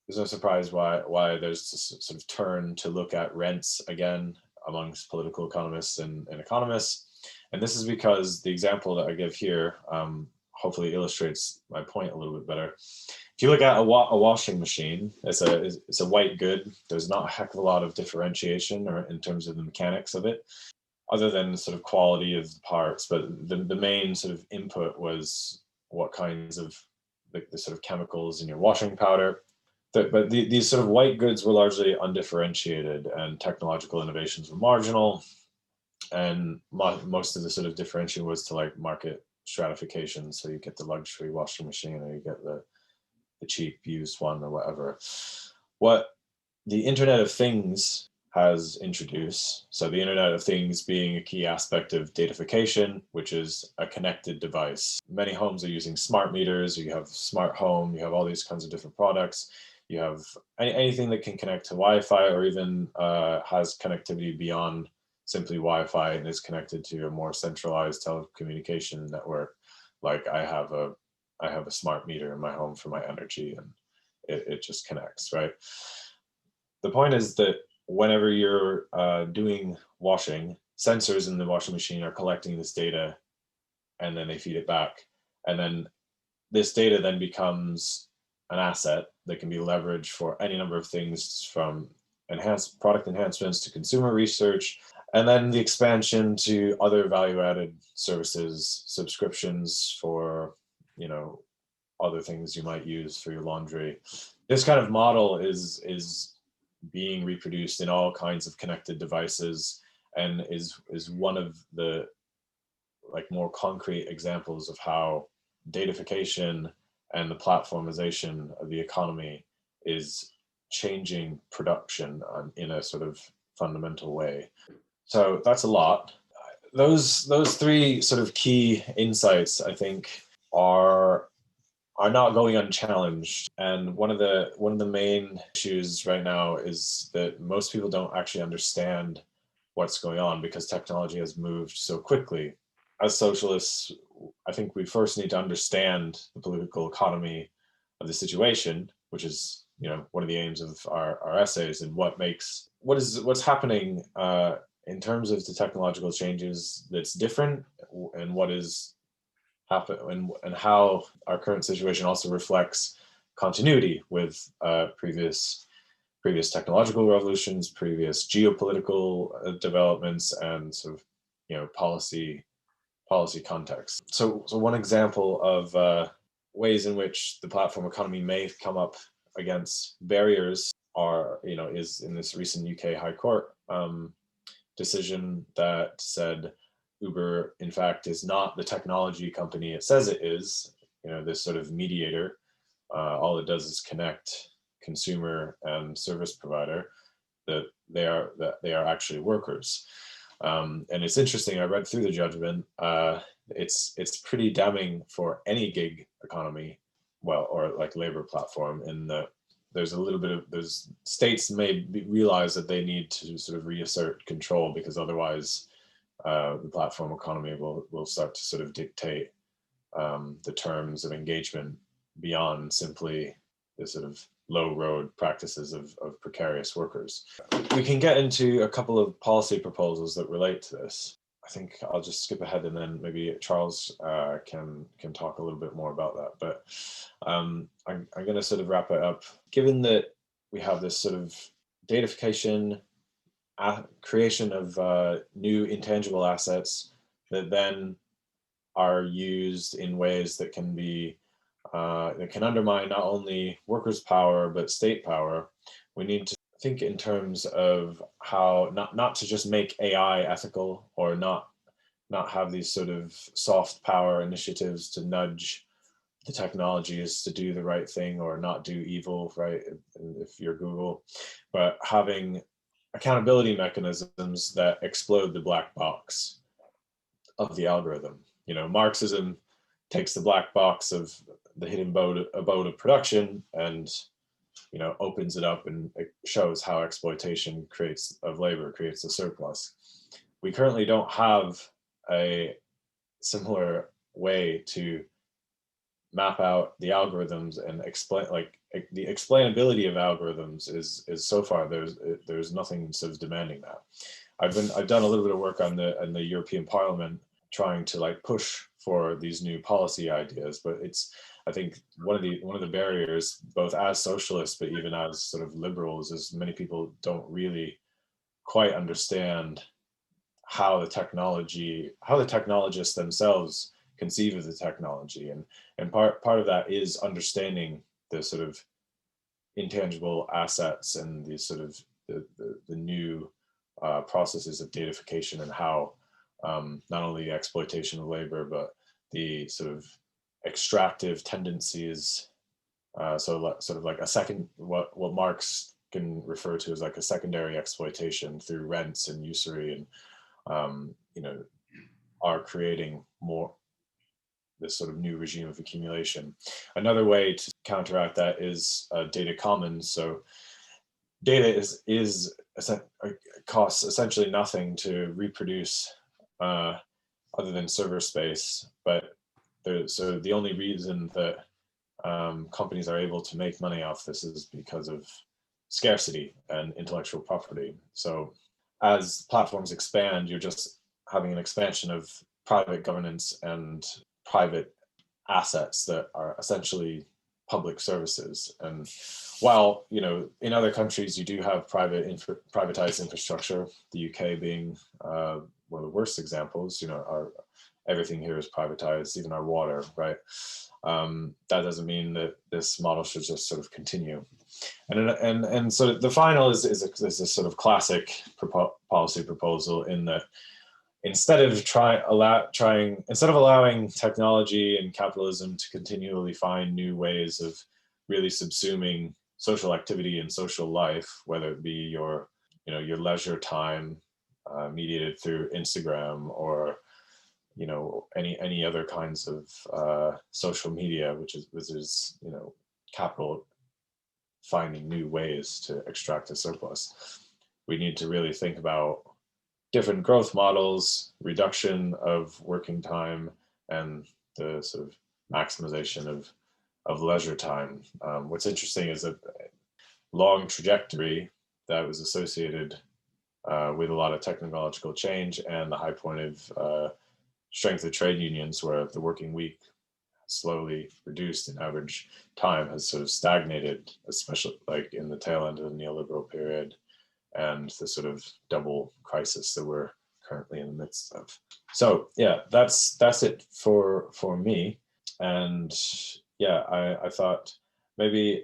surprise why there's this sort of turn to look at rents again amongst political economists and economists. And this is because the example that I give here hopefully illustrates my point a little bit better. If you look at a washing machine, it's a white good. There's not a heck of a lot of differentiation or in terms of the mechanics of it, other than the sort of quality of the parts. But the main sort of input was what kinds of the sort of chemicals in your washing powder. But these sort of white goods were largely undifferentiated, and technological innovations were marginal. And most of the sort of differentiation was to like market stratification. So you get the luxury washing machine, or you get the cheap used one, or whatever. What the Internet of Things has introduced, so the Internet of Things being a key aspect of datafication, which is a connected device. Many homes are using smart meters, or you have smart home, you have all these kinds of different products. You have anything that can connect to Wi-Fi, or even has connectivity beyond simply Wi-Fi and is connected to a more centralized telecommunication network. Like I have a smart meter in my home for my energy, and it just connects, right? The point is that whenever you're doing washing, sensors in the washing machine are collecting this data, and then they feed it back. And then this data then becomes an asset that can be leveraged for any number of things, from enhanced product enhancements to consumer research, and then the expansion to other value-added services, subscriptions for, other things you might use for your laundry. This kind of model is being reproduced in all kinds of connected devices, and is one of the more concrete examples of how datafication and the platformization of the economy is changing production in a sort of fundamental way. So that's a lot. Those three sort of key insights, I think, are not going unchallenged. And one of the main issues right now is that most people don't actually understand what's going on, because technology has moved so quickly. As socialists, I think we first need to understand the political economy of the situation, which is one of the aims of our essays, and what's happening in terms of the technological changes that's different, and what is happening, and how our current situation also reflects continuity with previous technological revolutions, previous geopolitical developments, and sort of policy context. So one example of ways in which the platform economy may come up against barriers is in this recent UK High Court decision that said Uber, in fact, is not the technology company it says it is. This sort of mediator. All it does is connect consumer and service provider. That they are actually workers. And it's interesting, I read through the judgment. It's pretty damning for any gig economy, well, or like labor platform, in that there's a little bit of, there's states realize that they need to sort of reassert control, because otherwise the platform economy will start to sort of dictate the terms of engagement beyond simply the sort of low road practices of precarious workers. We can get into a couple of policy proposals that relate to this. I think I'll just skip ahead, and then maybe Charles can talk a little bit more about that. But I'm going to sort of wrap it up. Given that we have this sort of datafication, creation of new intangible assets that then are used in ways that can be that can undermine not only workers' power but state power, we need to think in terms of how not to just make AI ethical, or not have these sort of soft power initiatives to nudge the technologies to do the right thing or not do evil, right? If you're Google, but having accountability mechanisms that explode the black box of the algorithm. You know, Marxism takes the black box of the hidden abode of production and, you know, opens it up, and it shows how exploitation of labor creates a surplus. We currently don't have a similar way to map out the algorithms and explain, like, the explainability of algorithms is so far there's nothing sort of demanding that. I've done a little bit of work on the European Parliament trying to like push for these new policy ideas, but I think one of the barriers, both as socialists but even as sort of liberals, is many people don't really quite understand how the technologists themselves conceive of the technology, and part of that is understanding the sort of intangible assets and the sort of the new processes of datafication, and how not only the exploitation of labor but the sort of extractive tendencies, sort of like a second, what Marx can refer to as like a secondary exploitation through rents and usury, and you know, are creating more this sort of new regime of accumulation. Another way to counteract that is data commons. So data costs essentially nothing to reproduce other than server space, but so the only reason that companies are able to make money off this is because of scarcity and intellectual property. So as platforms expand, you're just having an expansion of private governance and private assets that are essentially public services. And while, you know, in other countries you do have privatized infrastructure, the UK being one of the worst examples, you know, everything here is privatized, even our water, right? That doesn't mean that this model should just sort of continue. And so the final is a sort of classic policy proposal, in that instead of allowing technology and capitalism to continually find new ways of really subsuming social activity and social life, whether it be your leisure time mediated through Instagram, or you know, any other kinds of social media, which is you know, capital finding new ways to extract a surplus. We need to really think about different growth models, reduction of working time, and the sort of maximization of leisure time. What's interesting is that long trajectory that was associated with a lot of technological change, and the high point of strength of trade unions, where the working week slowly reduced in average time, has sort of stagnated, especially like in the tail end of the neoliberal period and the sort of double crisis that we're currently in the midst of. So yeah, that's it for me. And yeah, I thought maybe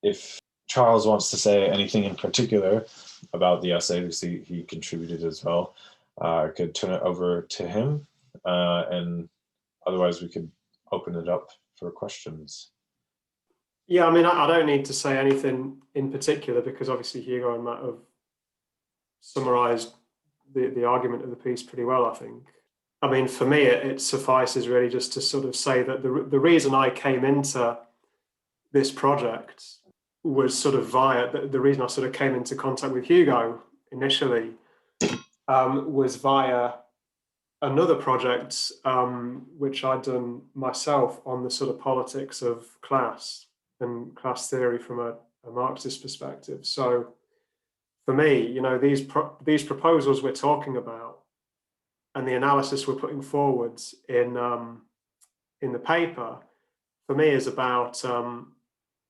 if Charles wants to say anything in particular about the essay, because he contributed as well, I could turn it over to him, and otherwise we could open it up for questions. Yeah, I mean, I don't need to say anything in particular, because obviously Hugo and Matt have summarized the argument of the piece pretty well, I think. I mean, for me, it suffices really just to sort of say that the reason I came into this project was sort of via, the reason I sort of came into contact with Hugo initially was via another project which I'd done myself on the sort of politics of class and class theory from a Marxist perspective. So for me, you know, these proposals we're talking about and the analysis we're putting forwards in the paper, for me, is about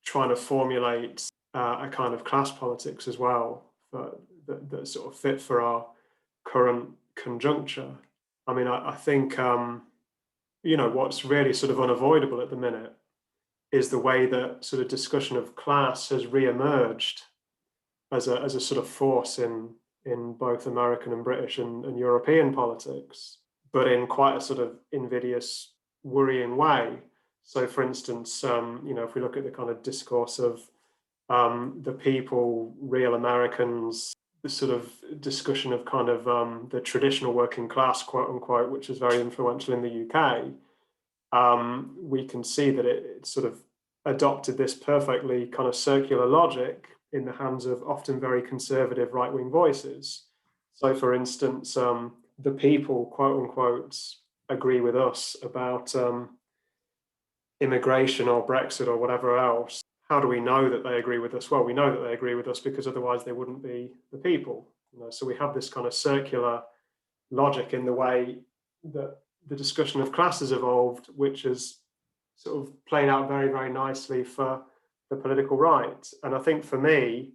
trying to formulate a kind of class politics as well that sort of fit for our current conjuncture. I mean, I think, you know, what's really sort of unavoidable at the minute is the way that sort of discussion of class has re-emerged as a sort of force in both American and British and European politics, but in quite a sort of invidious, worrying way. So, for instance, you know, if we look at the kind of discourse of the people, real Americans, the sort of discussion of kind of the traditional working class, quote unquote, which is very influential in the UK, we can see that it sort of adopted this perfectly kind of circular logic in the hands of often very conservative right-wing voices. So, for instance, the people, quote unquote, agree with us about immigration or Brexit or whatever else. How do we know that they agree with us? Well, we know that they agree with us because otherwise they wouldn't be the people. You know, so we have this kind of circular logic in the way that the discussion of class has evolved, which has sort of played out very, very nicely for the political right. And I think for me,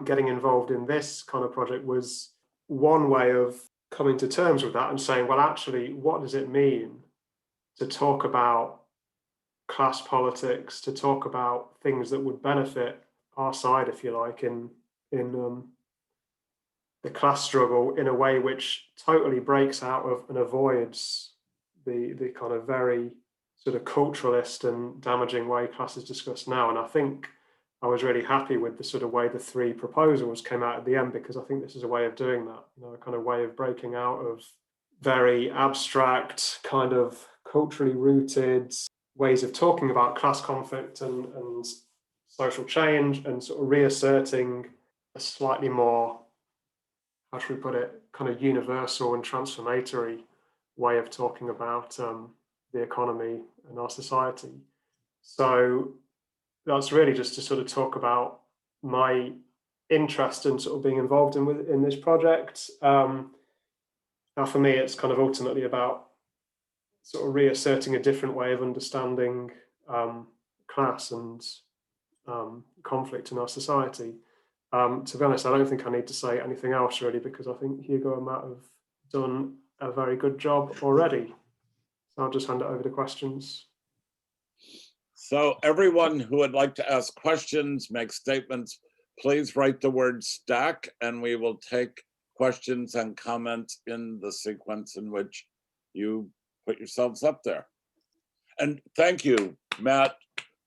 getting involved in this kind of project was one way of coming to terms with that and saying, well, actually, what does it mean to talk about class politics, to talk about things that would benefit our side, if you like, in the class struggle in a way which totally breaks out of and avoids the kind of very sort of culturalist and damaging way class is discussed now. And I think I was really happy with the sort of way the three proposals came out at the end, because I think this is a way of doing that, you know, a kind of way of breaking out of very abstract, kind of culturally rooted ways of talking about class conflict and social change, and sort of reasserting a slightly more, how should we put it, kind of universal and transformatory way of talking about the economy and our society. So that's really just to sort of talk about my interest in sort of being involved in this project. Now, for me, it's kind of ultimately about sort of reasserting a different way of understanding class and conflict in our society. To be honest, I don't think I need to say anything else really, because I think Hugo and Matt have done a very good job already. So I'll just hand it over to questions. So everyone who would like to ask questions, make statements, please write the word stack, and we will take questions and comments in the sequence in which you put yourselves up there. And thank you, Matt,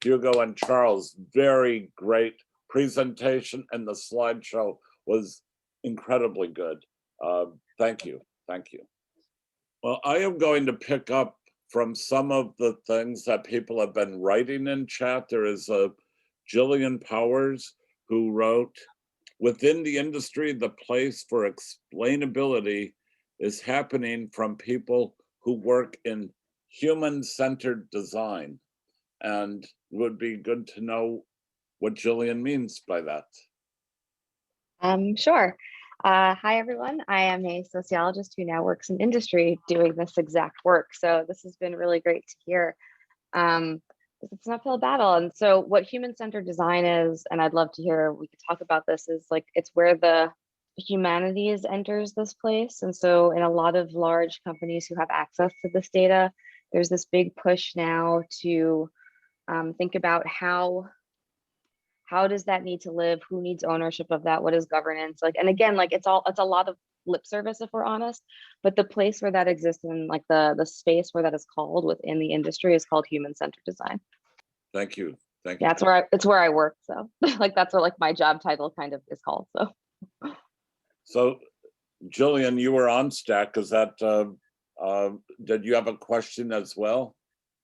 Hugo, and Charles. Very great presentation, and the slideshow was incredibly good. Thank you. Thank you. Well, I am going to pick up from some of the things that people have been writing in chat. There is a Jillian Powers who wrote, within the industry, the place for explainability is happening from people who work in human-centered design. And it would be good to know what Jillian means by that. Sure. Hi, everyone. I am a sociologist who now works in industry doing this exact work. So this has been really great to hear. It's an uphill battle. And so what human-centered design is, and I'd love to hear, we could talk about this, is like, it's where the humanities enters this place. And so in a lot of large companies who have access to this data, there's this big push now to think about how does that need to live? Who needs ownership of that? What is governance? Like, and again, like it's a lot of lip service, if we're honest, but the place where that exists in like the space where that is called within the industry is called human-centered design. Thank you. Thank you. Yeah, it's where I work. So like, that's what like my job title kind of is called. So Jillian, you were on Stack. Is that, did you have a question as well?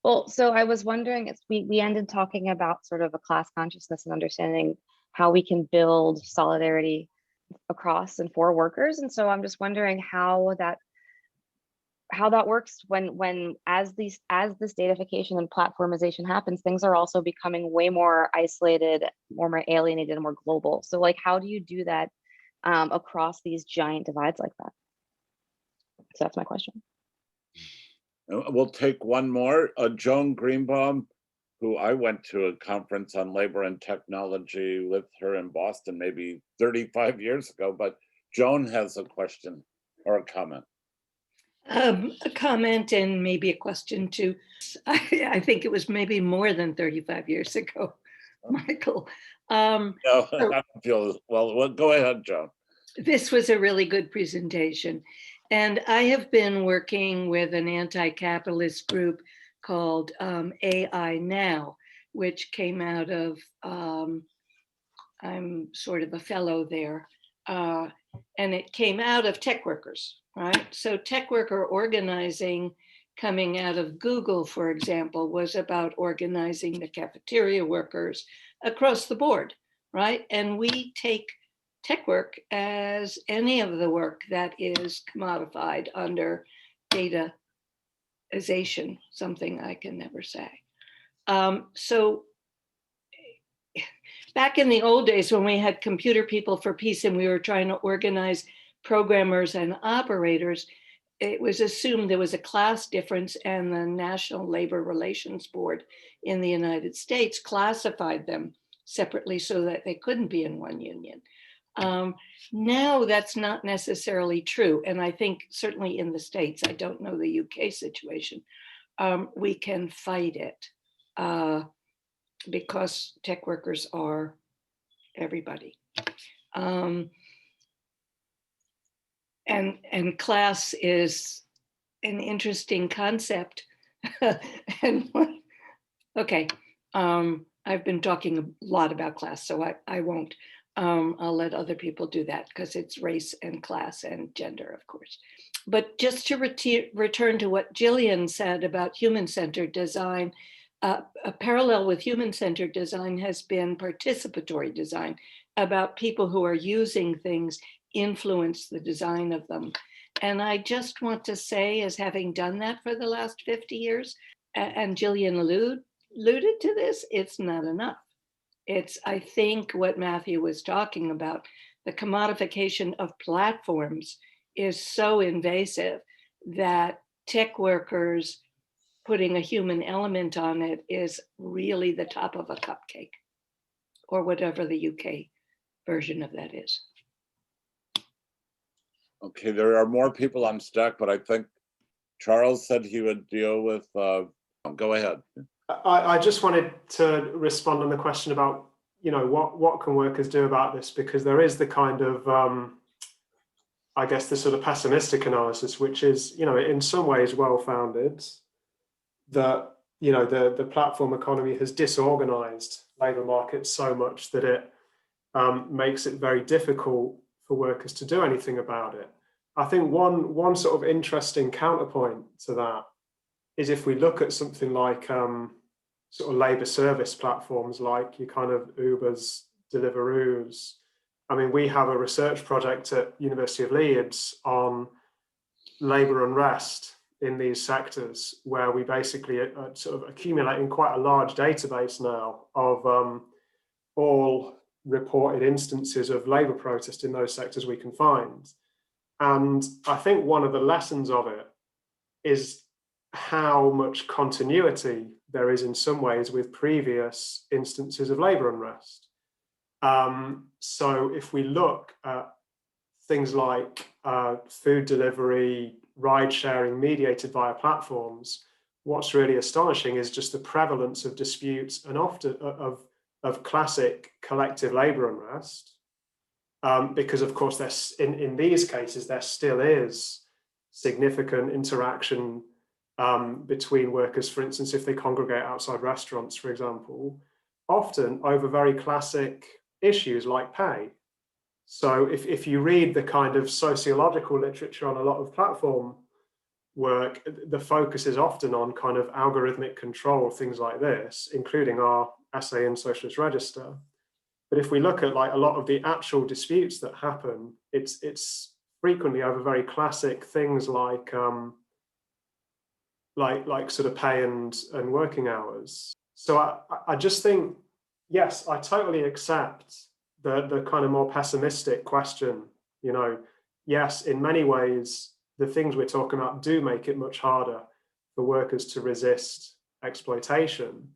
Well, so I was wondering, we ended talking about sort of a class consciousness and understanding how we can build solidarity across and for workers. And so I'm just wondering how that works when as this datafication and platformization happens, things are also becoming way more isolated, more alienated, and more global. So like, how do you do that across these giant divides like that? So that's my question. We'll take one more. Joan Greenbaum, who I went to a conference on labor and technology with her in Boston maybe 35 years ago, but Joan has a question or a comment. A comment and maybe a question too. I think it was maybe more than 35 years ago, Michael. No, I don't feel, well, go ahead, Joan. This was a really good presentation. And I have been working with an anti-capitalist group called AI Now, which came out of, I'm sort of a fellow there, and it came out of tech workers, right? So tech worker organizing coming out of Google, for example, was about organizing the cafeteria workers across the board, right? And we take tech work as any of the work that is commodified under dataization, something I can never say. So back in the old days when we had Computer People for Peace and we were trying to organize programmers and operators, it was assumed there was a class difference, and the National Labor Relations Board in the United States classified them separately so that they couldn't be in one union. Now that's not necessarily true. And I think certainly in the States, I don't know the UK situation, we can fight it because tech workers are everybody. And class is an interesting concept. And okay, I've been talking a lot about class, so I won't. I'll let other people do that because it's race and class and gender, of course. But just to return to what Jillian said about human-centered design, a parallel with human-centered design has been participatory design, about people who are using things influence the design of them. And I just want to say, as having done that for the last 50 years, and Jillian alluded to this, it's not enough. It's, I think, what Matthew was talking about. The commodification of platforms is so invasive that tech workers putting a human element on it is really the top of a cupcake, or whatever the UK version of that is. Okay, there are more people on Stack, but I think Charles said he would deal with, go ahead. I just wanted to respond on the question about, what can workers do about this? Because there is the kind of, I guess, the sort of pessimistic analysis, which is, in some ways well-founded, that, the platform economy has disorganized labor markets so much that it makes it very difficult for workers to do anything about it. I think one sort of interesting counterpoint to that is if we look at something like sort of labor service platforms like your kind of Ubers, Deliveroos. I mean, we have a research project at University of Leeds on labor unrest in these sectors, where we basically are sort of accumulating quite a large database now of all reported instances of labor protest in those sectors we can find. And I think one of the lessons of it is how much continuity there is in some ways with previous instances of labor unrest. So if we look at things like food delivery, ride sharing mediated via platforms, what's really astonishing is just the prevalence of disputes and often of classic collective labor unrest. Because of course, in these cases, there still is significant interaction between workers, for instance, if they congregate outside restaurants, for example, often over very classic issues like pay. So if you read the kind of sociological literature on a lot of platform work, the focus is often on kind of algorithmic control, things like this, including our essay in Socialist Register. But if we look at like a lot of the actual disputes that happen, it's frequently over very classic things like sort of pay and working hours. So I just think, yes, I totally accept the kind of more pessimistic question. You know, yes, in many ways, the things we're talking about do make it much harder for workers to resist exploitation.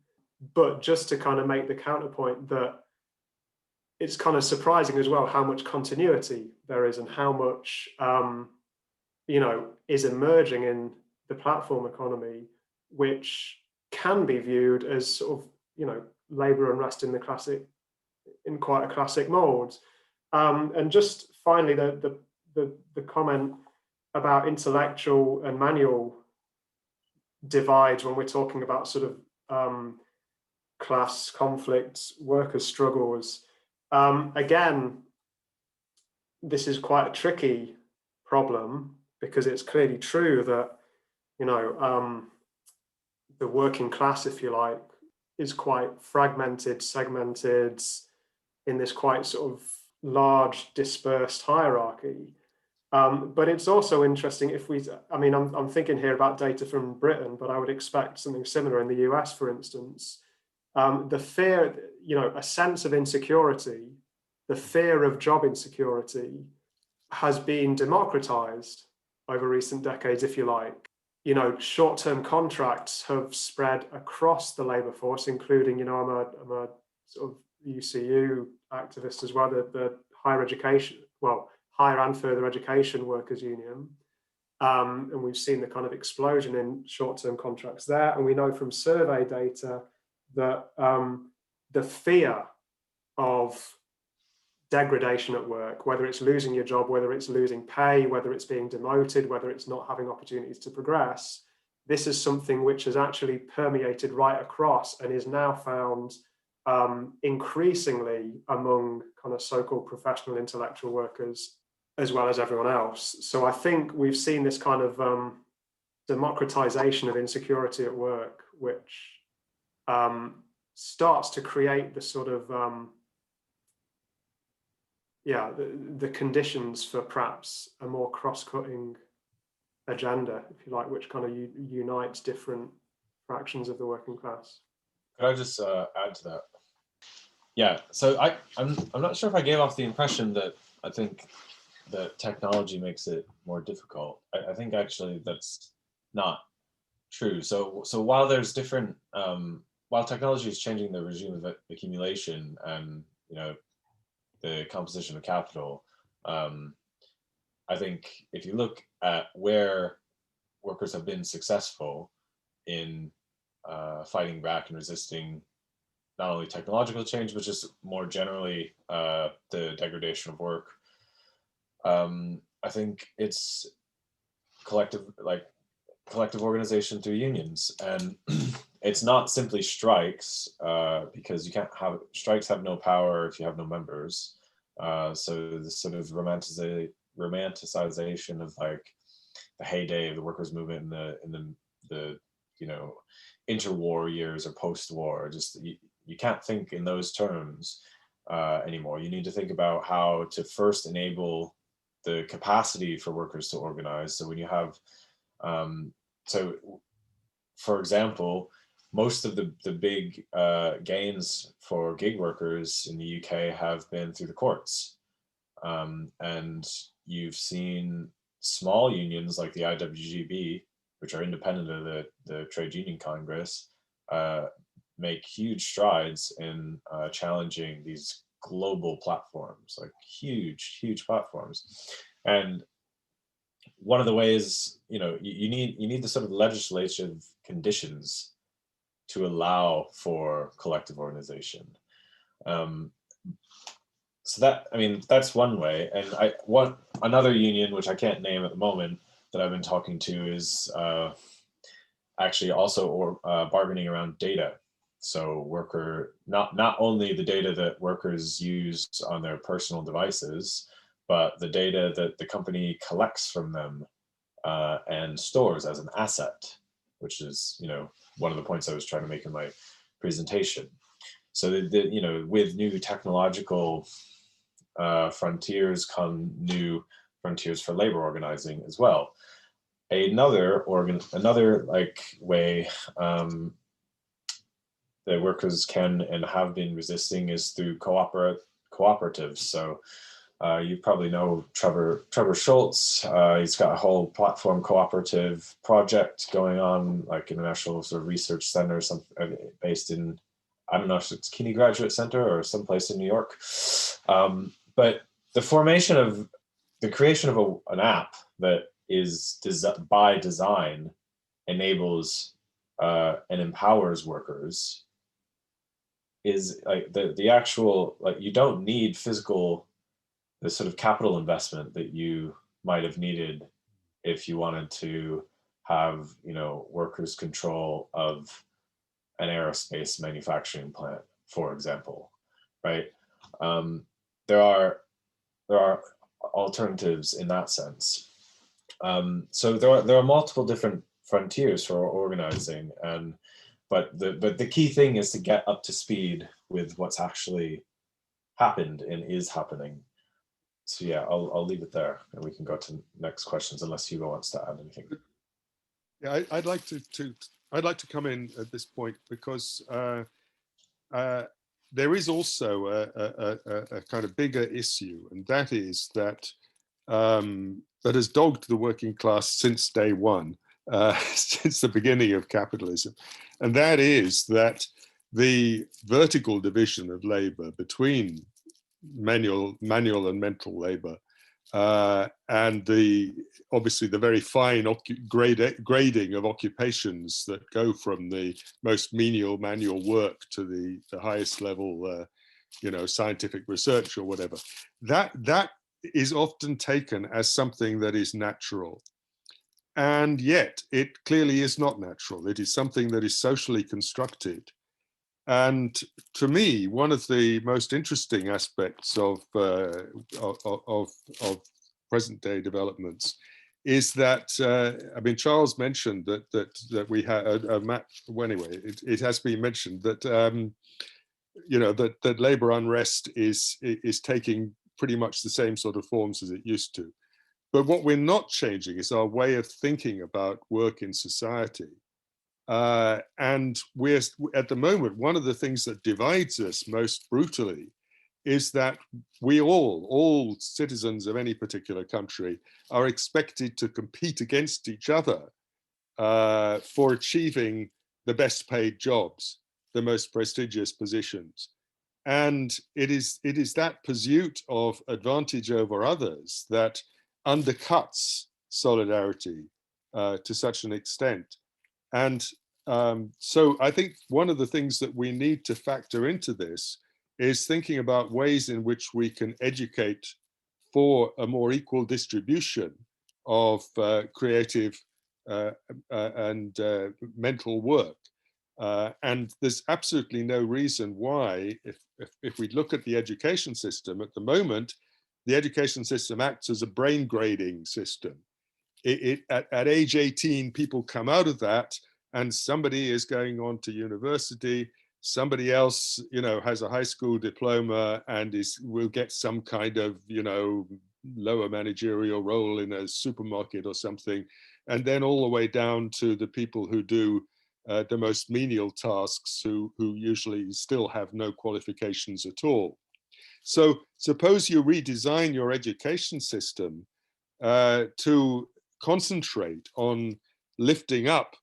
But just to kind of make the counterpoint that it's kind of surprising as well how much continuity there is and how much, you know, is emerging in the platform economy, which can be viewed as sort of, you know, labor unrest in quite a classic mold. And just finally, the comment about intellectual and manual divides when we're talking about sort of class conflicts, workers' struggles. Again, this is quite a tricky problem because it's clearly true that, you know, the working class, if you like, is quite fragmented, segmented in this quite sort of large dispersed hierarchy. But it's also interesting if I mean, I'm thinking here about data from Britain, but I would expect something similar in the US, for instance. The fear, you know, a sense of insecurity, the fear of job insecurity has been democratized over recent decades, if you like. You know, short-term contracts have spread across the labor force, including, you know, I'm a sort of UCU activist as well, the higher education, well, higher and further education workers union. And we've seen the kind of explosion in short-term contracts there. And we know from survey data that the fear of degradation at work, whether it's losing your job, whether it's losing pay, whether it's being demoted, whether it's not having opportunities to progress, this is something which has actually permeated right across and is now found increasingly among kind of so-called professional intellectual workers as well as everyone else. So I think we've seen this kind of democratization of insecurity at work, which starts to create the sort of the conditions for perhaps a more cross-cutting agenda, if you like, which kind of unites different fractions of the working class. Could I just add to that? Yeah, so I'm not sure if I gave off the impression that I think that technology makes it more difficult. I think actually that's not true. So while there's different, while technology is changing the regime of accumulation and, you know, the composition of capital, I think if you look at where workers have been successful in fighting back and resisting not only technological change, but just more generally the degradation of work, I think it's collective organization through unions. And it's not simply strikes, because you can't have strikes have no power if you have no members. So this sort of romanticization of like the heyday of the workers' movement in the you know, interwar years or post-war, just you can't think in those terms anymore. You need to think about how to first enable the capacity for workers to organize. So when you have so for example, most of the big gains for gig workers in the UK have been through the courts. And you've seen small unions like the IWGB, which are independent of the Trade Union Congress, make huge strides in challenging these global platforms, like huge platforms. And one of the ways, you know, you need the sort of legislative conditions to allow for collective organization. So that, I mean, that's one way. And another union, which I can't name at the moment, that I've been talking to is actually also bargaining around data. So not only the data that workers use on their personal devices, but the data that the company collects from them and stores as an asset, which is, one of the points I was trying to make in my presentation. So with new technological frontiers come new frontiers for labor organizing as well. Another way that workers can and have been resisting is through cooperatives. So you probably know Trevor Schultz. He's got a whole platform cooperative project going on, like International sort of Research Center, based in, I don't know if it's Kinney Graduate Center or someplace in New York. But the creation of an app that is by design enables and empowers workers is like the actual, like, you don't need the sort of capital investment that you might have needed if you wanted to have, workers' control of an aerospace manufacturing plant, for example, right? There are alternatives in that sense. So there are multiple different frontiers for organizing, but the key thing is to get up to speed with what's actually happened and is happening. So yeah, I'll leave it there, and we can go to next questions unless Hugo wants to add anything. Yeah, I'd like to come in at this point because there is also a kind of bigger issue, and that is that that has dogged the working class since day one, since the beginning of capitalism, and that is that the vertical division of labor between manual and mental labor, and obviously the very fine grading of occupations that go from the most menial manual work to the highest level, scientific research or whatever. That is often taken as something that is natural, and yet it clearly is not natural. It is something that is socially constructed. And to me, one of the most interesting aspects of present day developments is that Charles mentioned that we had a map. Well, anyway, it has been mentioned that that labor unrest is taking pretty much the same sort of forms as it used to. But what we're not changing is our way of thinking about work in society. And we're at the moment, one of the things that divides us most brutally is that we all citizens of any particular country are expected to compete against each other for achieving the best paid jobs, the most prestigious positions. And it is that pursuit of advantage over others that undercuts solidarity to such an extent. And so I think one of the things that we need to factor into this is thinking about ways in which we can educate for a more equal distribution of creative and mental work. And there's absolutely no reason why, if we look at the education system at the moment, the education system acts as a brain grading system. At age 18, people come out of that and somebody is going on to university, somebody else, has a high school diploma and will get some kind of, lower managerial role in a supermarket or something. And then all the way down to the people who do the most menial tasks, who usually still have no qualifications at all. So suppose you redesign your education system to concentrate on lifting up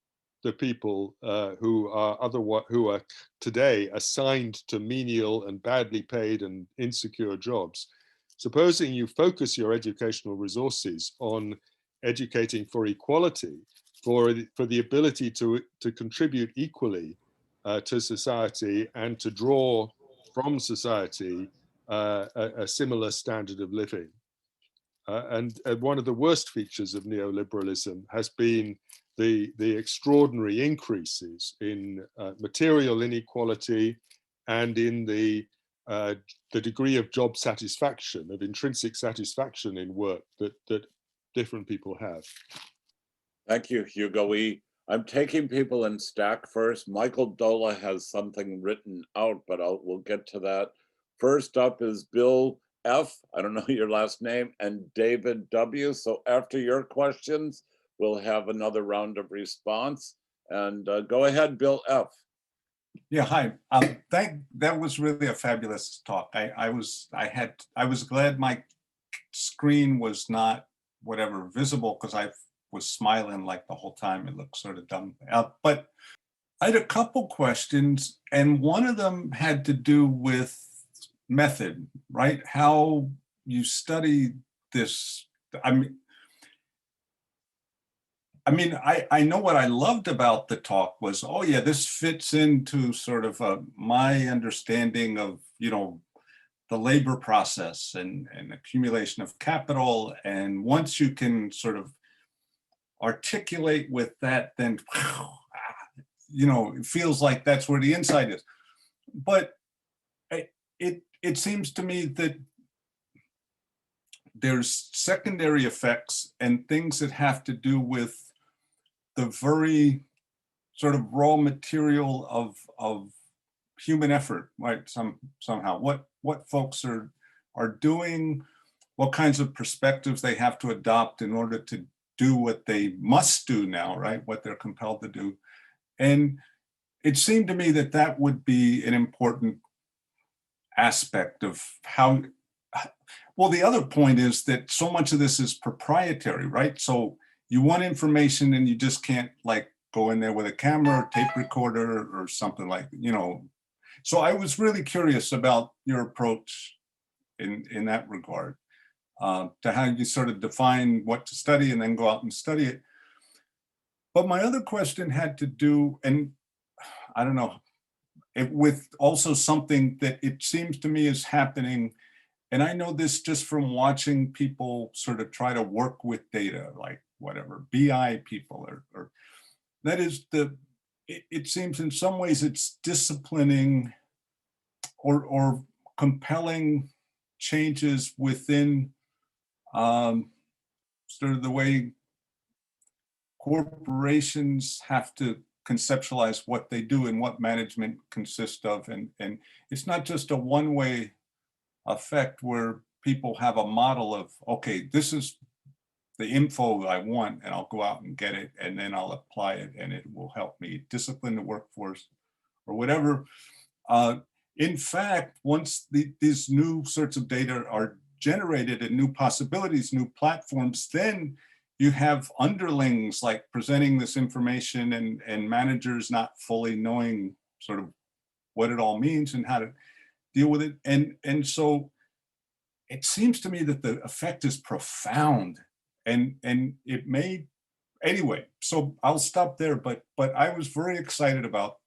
the people who are today assigned to menial and badly paid and insecure jobs. Supposing you focus your educational resources on educating for equality, for the ability to contribute equally to society and to draw from society a similar standard of living. And one of the worst features of neoliberalism has been the extraordinary increases in material inequality and in the degree of job satisfaction, of intrinsic satisfaction in work that different people have. Thank you, Hugo. I'm taking people in stack first. Michael Dola has something written out, but we'll get to that. First up is Bill F. I don't know your last name, and David W. So after your questions, we'll have another round of response. And go ahead, Bill F. Yeah, hi. That was really a fabulous talk. I was glad my screen was not whatever visible, because I was smiling like the whole time. It looked sort of dumb. But I had a couple questions, and one of them had to do with method, right? How you study this. I know what I loved about the talk was, oh yeah, this fits into sort of my understanding of, the labor process and accumulation of capital. And once you can sort of articulate with that, then, it feels like that's where the insight is. But it seems to me that there's secondary effects and things that have to do with the very sort of raw material of human effort, right? Somehow, what folks are doing, what kinds of perspectives they have to adopt in order to do what they must do now, right? What they're compelled to do. And it seemed to me that that would be an important aspect of how, well, the other point is that so much of this is proprietary, right? So you want information and you just can't like go in there with a camera or tape recorder or something like, So I was really curious about your approach in that regard, to how you sort of define what to study and then go out and study it. But my other question had to do, and I don't know, with also something that it seems to me is happening. And I know this just from watching people sort of try to work with data, like whatever, BI people, or that is it seems in some ways it's disciplining or compelling changes within sort of the way corporations have to conceptualize what they do and what management consists of. And it's not just a one-way effect where people have a model of, okay, this is the info I want and I'll go out and get it and then I'll apply it and it will help me discipline the workforce or whatever. In fact, once these new sorts of data are generated and new possibilities, new platforms, then you have underlings like presenting this information and managers not fully knowing sort of what it all means and how to deal with it. And so it seems to me that the effect is profound and it may, anyway, so I'll stop there, but I was very excited about,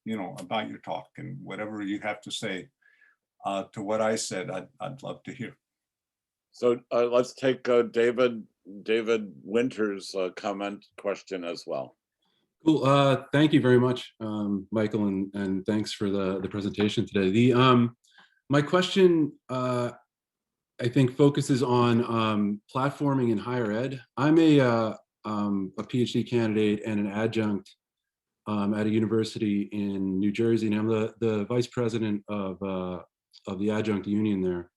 about your talk and whatever you have to say to what I said, I'd love to hear. So let's take David Winter's question as well. Cool. Thank you very much, Michael, and thanks for the presentation today. My question, I think, focuses on platforming in higher ed. I'm a PhD candidate and an adjunct at a university in New Jersey, and I'm the vice president of the adjunct union there.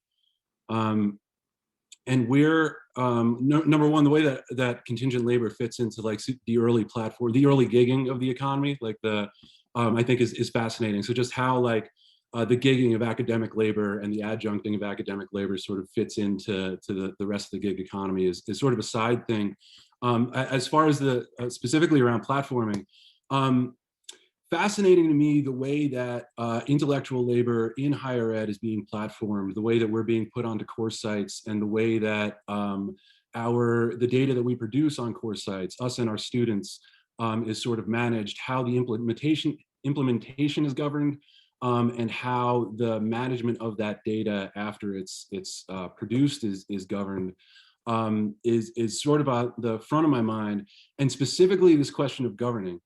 And we're number one, the way that contingent labor fits into like the early platform, the early gigging of the economy, like I think is fascinating. So just how like the gigging of academic labor and the adjuncting of academic labor sort of fits into the rest of the gig economy is sort of a side thing. As far as specifically around platforming, fascinating to me the way that intellectual labor in higher ed is being platformed, the way that we're being put onto course sites, and the way that the data that we produce on course sites, us and our students, is sort of managed, how the implementation is governed, and how the management of that data after it's produced is governed. is sort of at the front of my mind, and specifically this question of governing.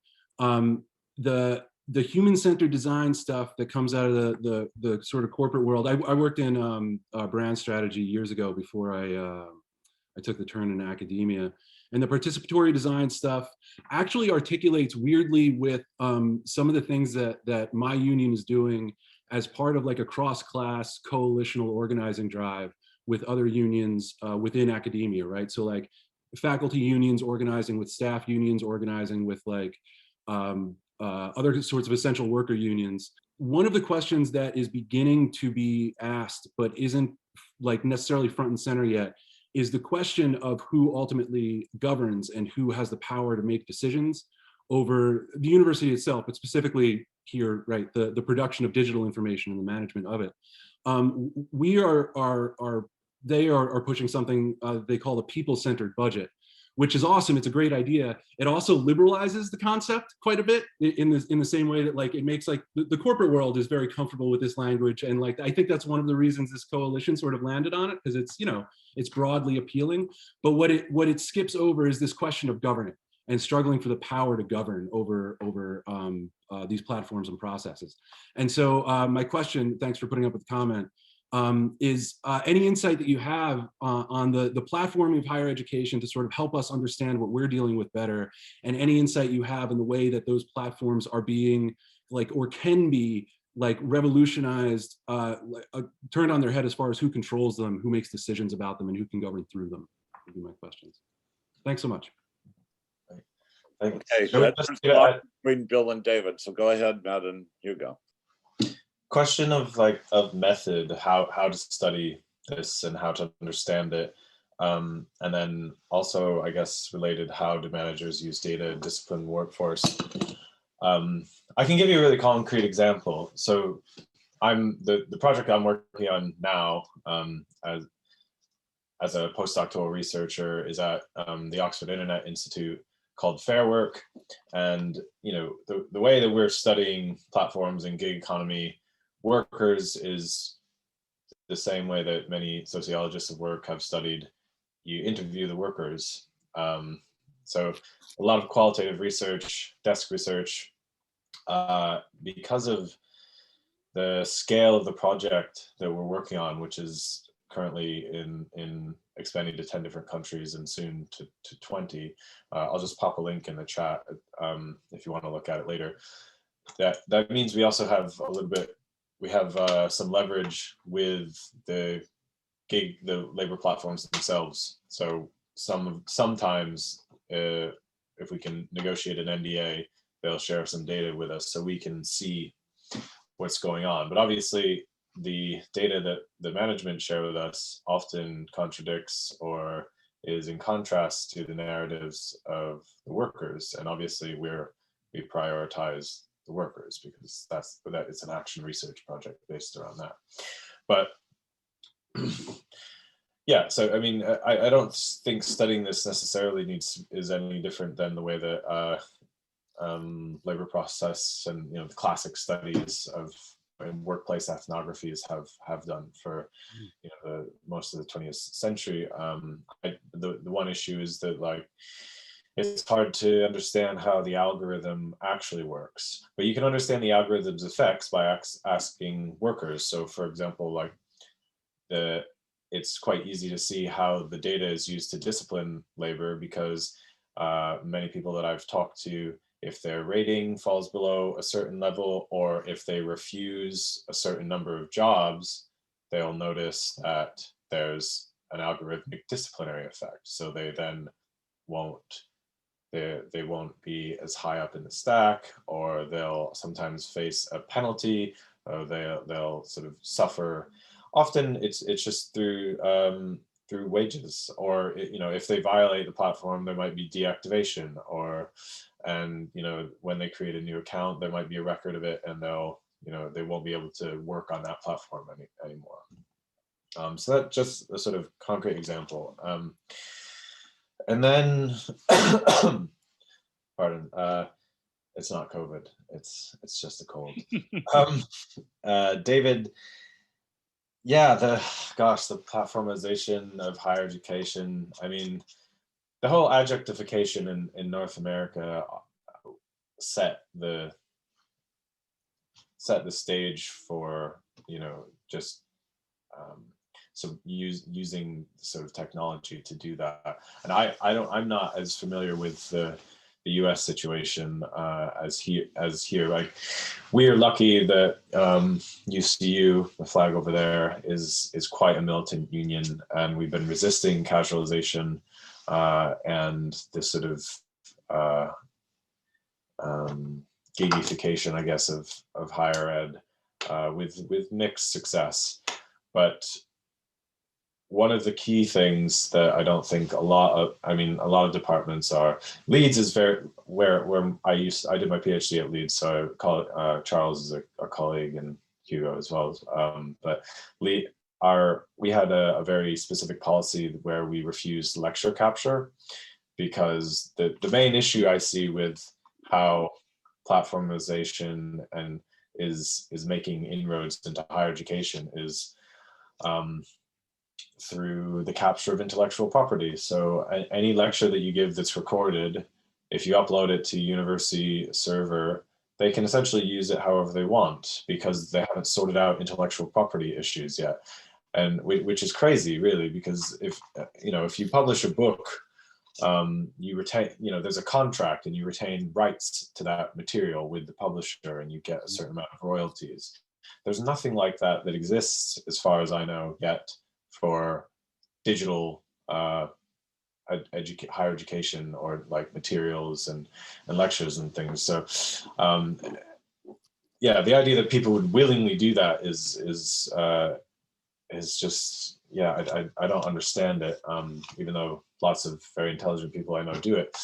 The human-centered design stuff that comes out of the sort of corporate world. I worked in brand strategy years ago before I took the turn in academia. And the participatory design stuff actually articulates weirdly with some of the things that my union is doing as part of like a cross-class coalitional organizing drive with other unions within academia, right? So like faculty unions organizing with staff unions, organizing with like other sorts of essential worker unions. One of the questions that is beginning to be asked, but isn't like necessarily front and center yet, is the question of who ultimately governs and who has the power to make decisions over the university itself, but specifically here, right, the production of digital information and the management of it. They are pushing something they call a people-centered budget, which is awesome. It's a great idea. It also liberalizes the concept quite a bit in the same way that like it makes like the corporate world is very comfortable with this language. And like, I think that's one of the reasons this coalition sort of landed on it, because it's, you know, it's broadly appealing. But what it skips over is this question of governing and struggling for the power to govern over these platforms and processes. And so my question, thanks for putting up with the comment, is any insight that you have on the platforming of higher education to sort of help us understand what we're dealing with better, and any insight you have in the way that those platforms are being like, or can be like revolutionized, turned on their head as far as who controls them, who makes decisions about them, and who can govern through them, would be my questions. Thanks so much. Thanks. Okay, Should we that's just a lot between Bill and David. So go ahead, Matt and Hugo. Question of method, how to study this and how to understand it, and then also I guess related, how do managers use data in disciplined workforce? I can give you a really concrete example. So I'm the project I'm working on now as a postdoctoral researcher is at the Oxford Internet Institute, called Fair Work. And you know, the way that we're studying platforms and gig economy workers is the same way that many sociologists of work have studied. You interview the workers. So a lot of qualitative research, desk research, because of the scale of the project that we're working on, which is currently in expanding to 10 different countries and soon to 20. I'll just pop a link in the chat if you want to look at it later. That means we also have a little bit, we have some leverage with the labor platforms themselves. So sometimes if we can negotiate an NDA, they'll share some data with us so we can see what's going on. But obviously the data that the management share with us often contradicts or is in contrast to the narratives of the workers. And obviously we prioritize the workers because it's an action research project based around that. But yeah, so I mean, I don't think studying this necessarily is any different than the way that labor process and, you know, the classic studies of workplace ethnographies have done for, you know, most of the 20th century. The one issue is that like it's hard to understand how the algorithm actually works, but you can understand the algorithm's effects by asking workers. So for example, like it's quite easy to see how the data is used to discipline labor, because many people that I've talked to, if their rating falls below a certain level, or if they refuse a certain number of jobs, they'll notice that there's an algorithmic disciplinary effect. So they then they won't be as high up in the stack, or they'll sometimes face a penalty, or they'll sort of suffer. Often it's just through wages, or you know, if they violate the platform, there might be deactivation, and you know, when they create a new account, there might be a record of it, and they won't be able to work on that platform anymore. So that's just a sort of concrete example. And then, pardon, it's not COVID. It's just a cold. David, yeah, the platformization of higher education. I mean, the whole adjectification in North America set the stage for, you know, just so using sort of technology to do that. And I'm not as familiar with the US situation as here. Like, we are lucky that UCU, the flag over there, is quite a militant union, and we've been resisting casualization and this sort of gigification, I guess, of higher ed with mixed success. But one of the key things that I don't think a lot of departments are, Leeds is where I did my PhD at Leeds, so I call it, Charles is a colleague, and Hugo as well. But we had a very specific policy where we refused lecture capture, because the main issue I see with how platformization is making inroads into higher education is through the capture of intellectual property. So any lecture that you give that's recorded, if you upload it to university server, they can essentially use it however they want, because they haven't sorted out intellectual property issues yet. And which is crazy, really, because if you publish a book, you retain, there's a contract, and you retain rights to that material with the publisher, and you get a certain amount of royalties. There's nothing like that exists, as far as I know, yet for digital higher education, or like materials and lectures and things. So yeah, the idea that people would willingly do that is just, yeah, I don't understand it, even though lots of very intelligent people I know do it.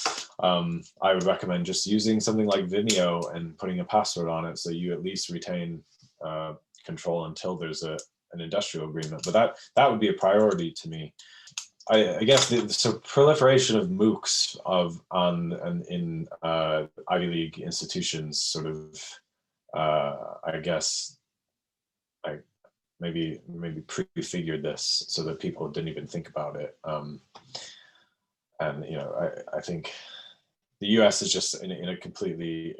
I would recommend just using something like Vimeo and putting a password on it, so you at least retain control until there's an industrial agreement. But that would be a priority to me. I guess the proliferation of MOOCs in Ivy League institutions sort of, I guess, maybe prefigured this, so that people didn't even think about it. And I think the US is just in a completely,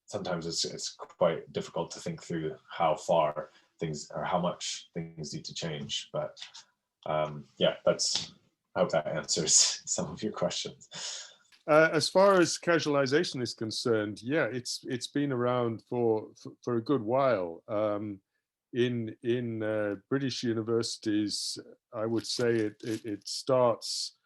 sometimes it's quite difficult to think through how far things, or how much things need to change. But yeah, I hope that answers some of your questions. As far as casualization is concerned, yeah, it's been around for a good while. In British universities, I would say it starts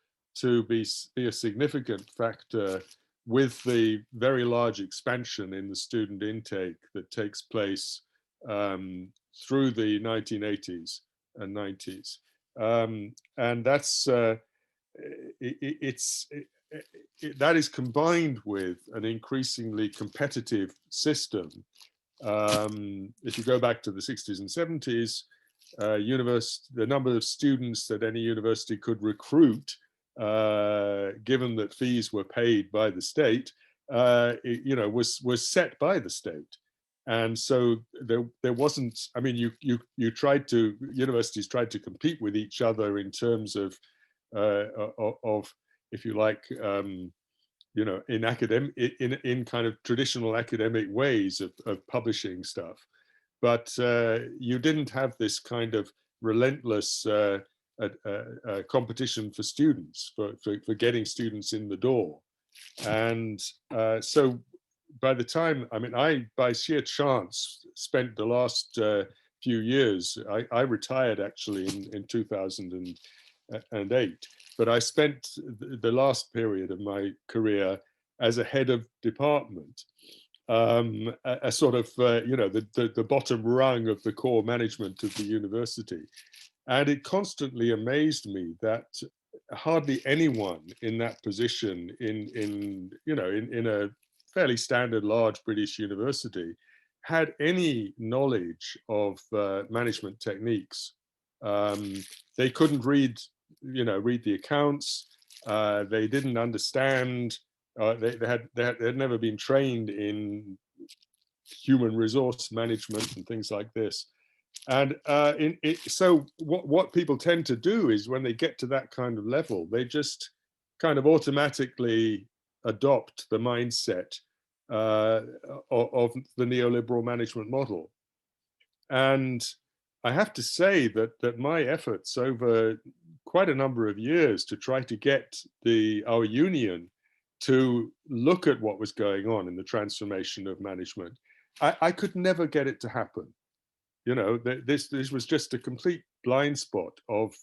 to be a significant factor with the very large expansion in the student intake that takes place through the 1980s and 90s. And that's that is combined with an increasingly competitive system. If you go back to the 60s and 70s, the number of students that any university could recruit, given that fees were paid by the state, was set by the state. And so there wasn't, I mean, universities tried to compete with each other in terms of if you like, in kind of traditional academic ways of publishing stuff. But you didn't have this kind of relentless competition for students, for getting students in the door. And so by the time, I mean, by sheer chance, spent the last few years, I retired actually in 2008, but I spent the last period of my career as a head of department, a sort of, the bottom rung of the core management of the university. And it constantly amazed me that hardly anyone in that position in a fairly standard large British university had any knowledge of management techniques. They couldn't read the accounts. They didn't understand. They had never been trained in human resource management and things like this. And so what people tend to do is when they get to that kind of level, they just kind of automatically adopt the mindset of the neoliberal management model. And I have to say that my efforts over quite a number of years to try to get our union to look at what was going on in the transformation of management, I could never get it to happen. You know, this was just a complete blind spot of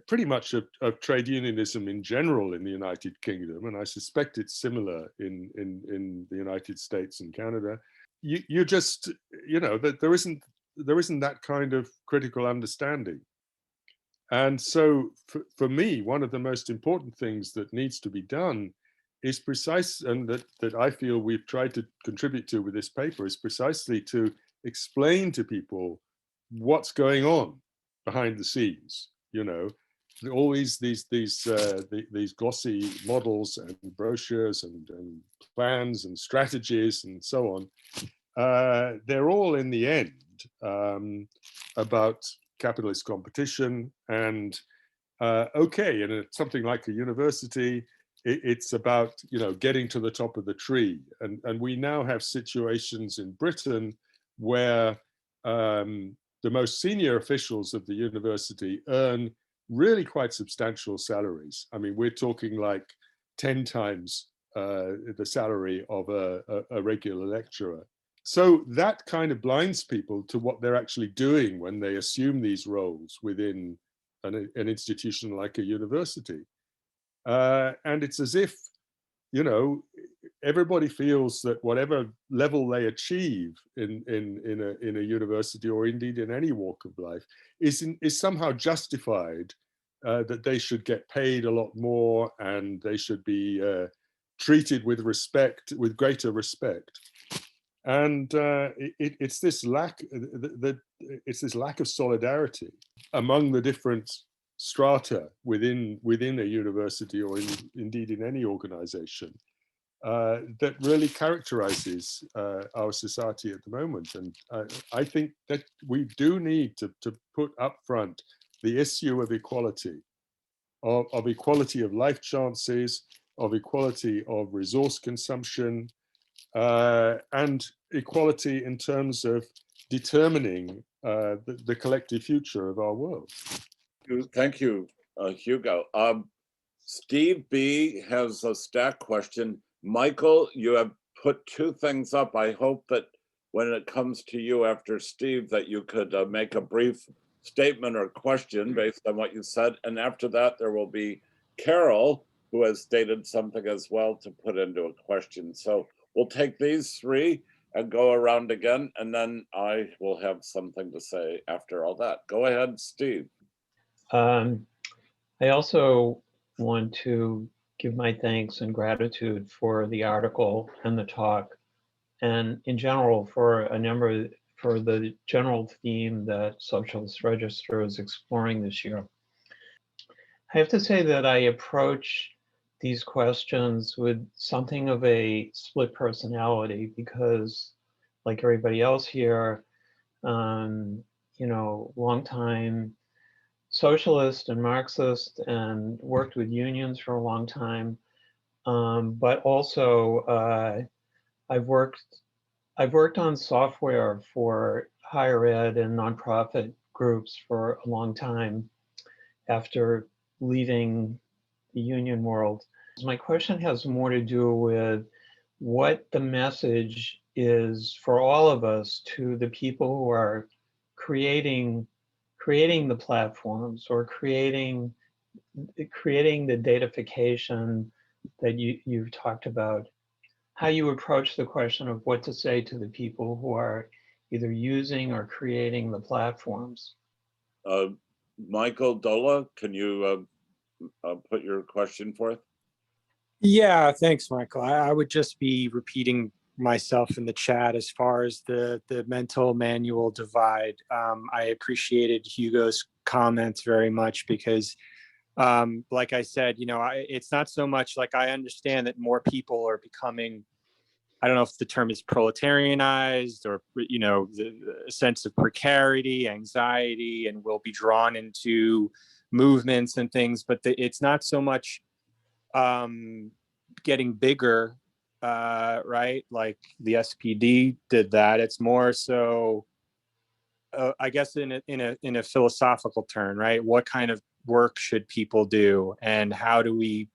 pretty much of trade unionism in general in the United Kingdom, and I suspect it's similar in the United States and Canada. You just, you know, that there isn't that kind of critical understanding. And so for me, one of the most important things that needs to be done is and that I feel we've tried to contribute to with this paper, is precisely to explain to people what's going on behind the scenes. You know, all these glossy models and brochures and plans and strategies and so on. They're all in the end about capitalist competition and okay, and something like a university, it's about, you know, getting to the top of the tree, and we now have situations in Britain where the most senior officials of the university earn really quite substantial salaries. I mean, we're talking like 10 times the salary of a regular lecturer. So that kind of blinds people to what they're actually doing when they assume these roles within an institution like a university. And it's as if, you know, everybody feels that whatever level they achieve in a university, or indeed in any walk of life, is somehow justified, that they should get paid a lot more and they should be treated with respect, with greater respect. And it's this lack of solidarity among the different strata within a university, or indeed in any organization, that really characterizes our society at the moment. And I think that we do need to put up front the issue of equality, of equality of life chances, of equality of resource consumption, and equality in terms of determining the collective future of our world. Thank you, Hugo. Steve B has a stack question. Michael, you have put two things up. I hope that when it comes to you after Steve, that you could make a brief statement or question based on what you said. And after that, there will be Carol, who has stated something as well to put into a question. So we'll take these three and go around again, and then I will have something to say after all that. Go ahead, Steve. I also want to give my thanks and gratitude for the article and the talk, and in general for the general theme that Socialist Register is exploring this year. I have to say that I approach these questions with something of a split personality, because like everybody else here, you know, long time socialist and Marxist, and worked with unions for a long time. But also I've worked on software for higher ed and nonprofit groups for a long time after leaving the union world. My question has more to do with what the message is for all of us to the people who are creating the platforms, or creating the datafication that you've talked about. How you approach the question of what to say to the people who are either using or creating the platforms. Michael Dola, can you put your question forth? Yeah, thanks, Michael. I would just be repeating myself in the chat as far as the mental manual divide. I appreciated Hugo's comments very much, because like I said, you know, it's not so much like I understand that more people are becoming I don't know if the term is proletarianized or, you know, the sense of precarity, anxiety, and will be drawn into movements and things, but it's not so much getting bigger, right? Like the SPD did that. It's more so, I guess, in a philosophical turn, right? What kind of work should people do, and how do we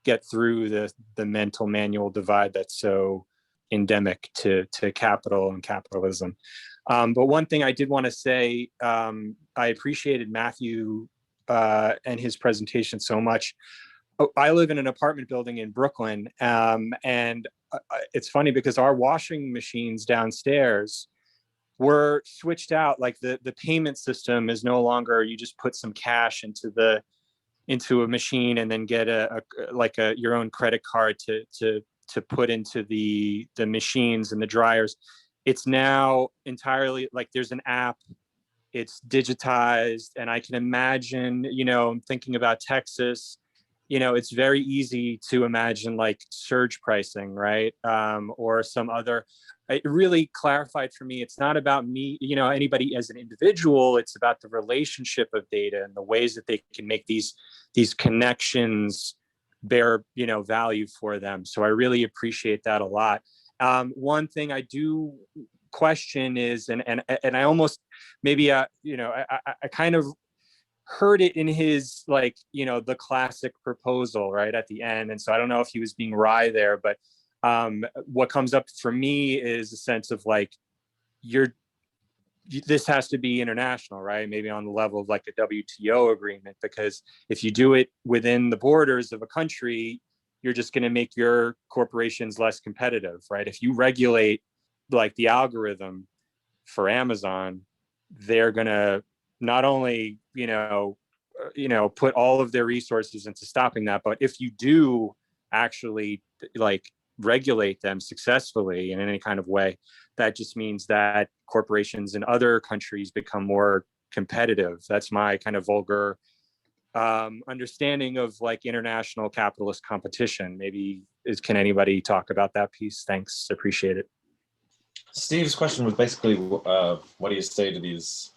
get through the mental manual divide that's so endemic to capital and capitalism? But one thing I did want to say, I appreciated Matthew and his presentation so much. I live in an apartment building in Brooklyn, and it's funny because our washing machines downstairs were switched out. Like the payment system is no longer, you just put some cash into a machine and then get your own credit card to put into the machines and the dryers. It's now entirely like there's an app, it's digitized, and I can imagine, you know, I'm thinking about Texas, you know, it's very easy to imagine like surge pricing, right? Or some other. It really clarified for me, it's not about me, you know, anybody as an individual, it's about the relationship of data and the ways that they can make these connections bear, you know, value for them. So I really appreciate that a lot. One thing I do question is, and I almost, maybe, you know, I kind of heard it in his, like, you know, the classic proposal right at the end. And so I don't know if he was being wry there, but what comes up for me is a sense of like, this has to be international, right? Maybe on the level of like a WTO agreement, because if you do it within the borders of a country, you're just going to make your corporations less competitive, right? If you regulate like the algorithm for Amazon, they're going to not only, you know, put all of their resources into stopping that, but if you do actually like regulate them successfully in any kind of way, that just means that corporations in other countries become more competitive. That's my kind of vulgar understanding of like international capitalist competition. Maybe can anybody talk about that piece? Thanks, appreciate it. Steve's question was basically, what do you say to these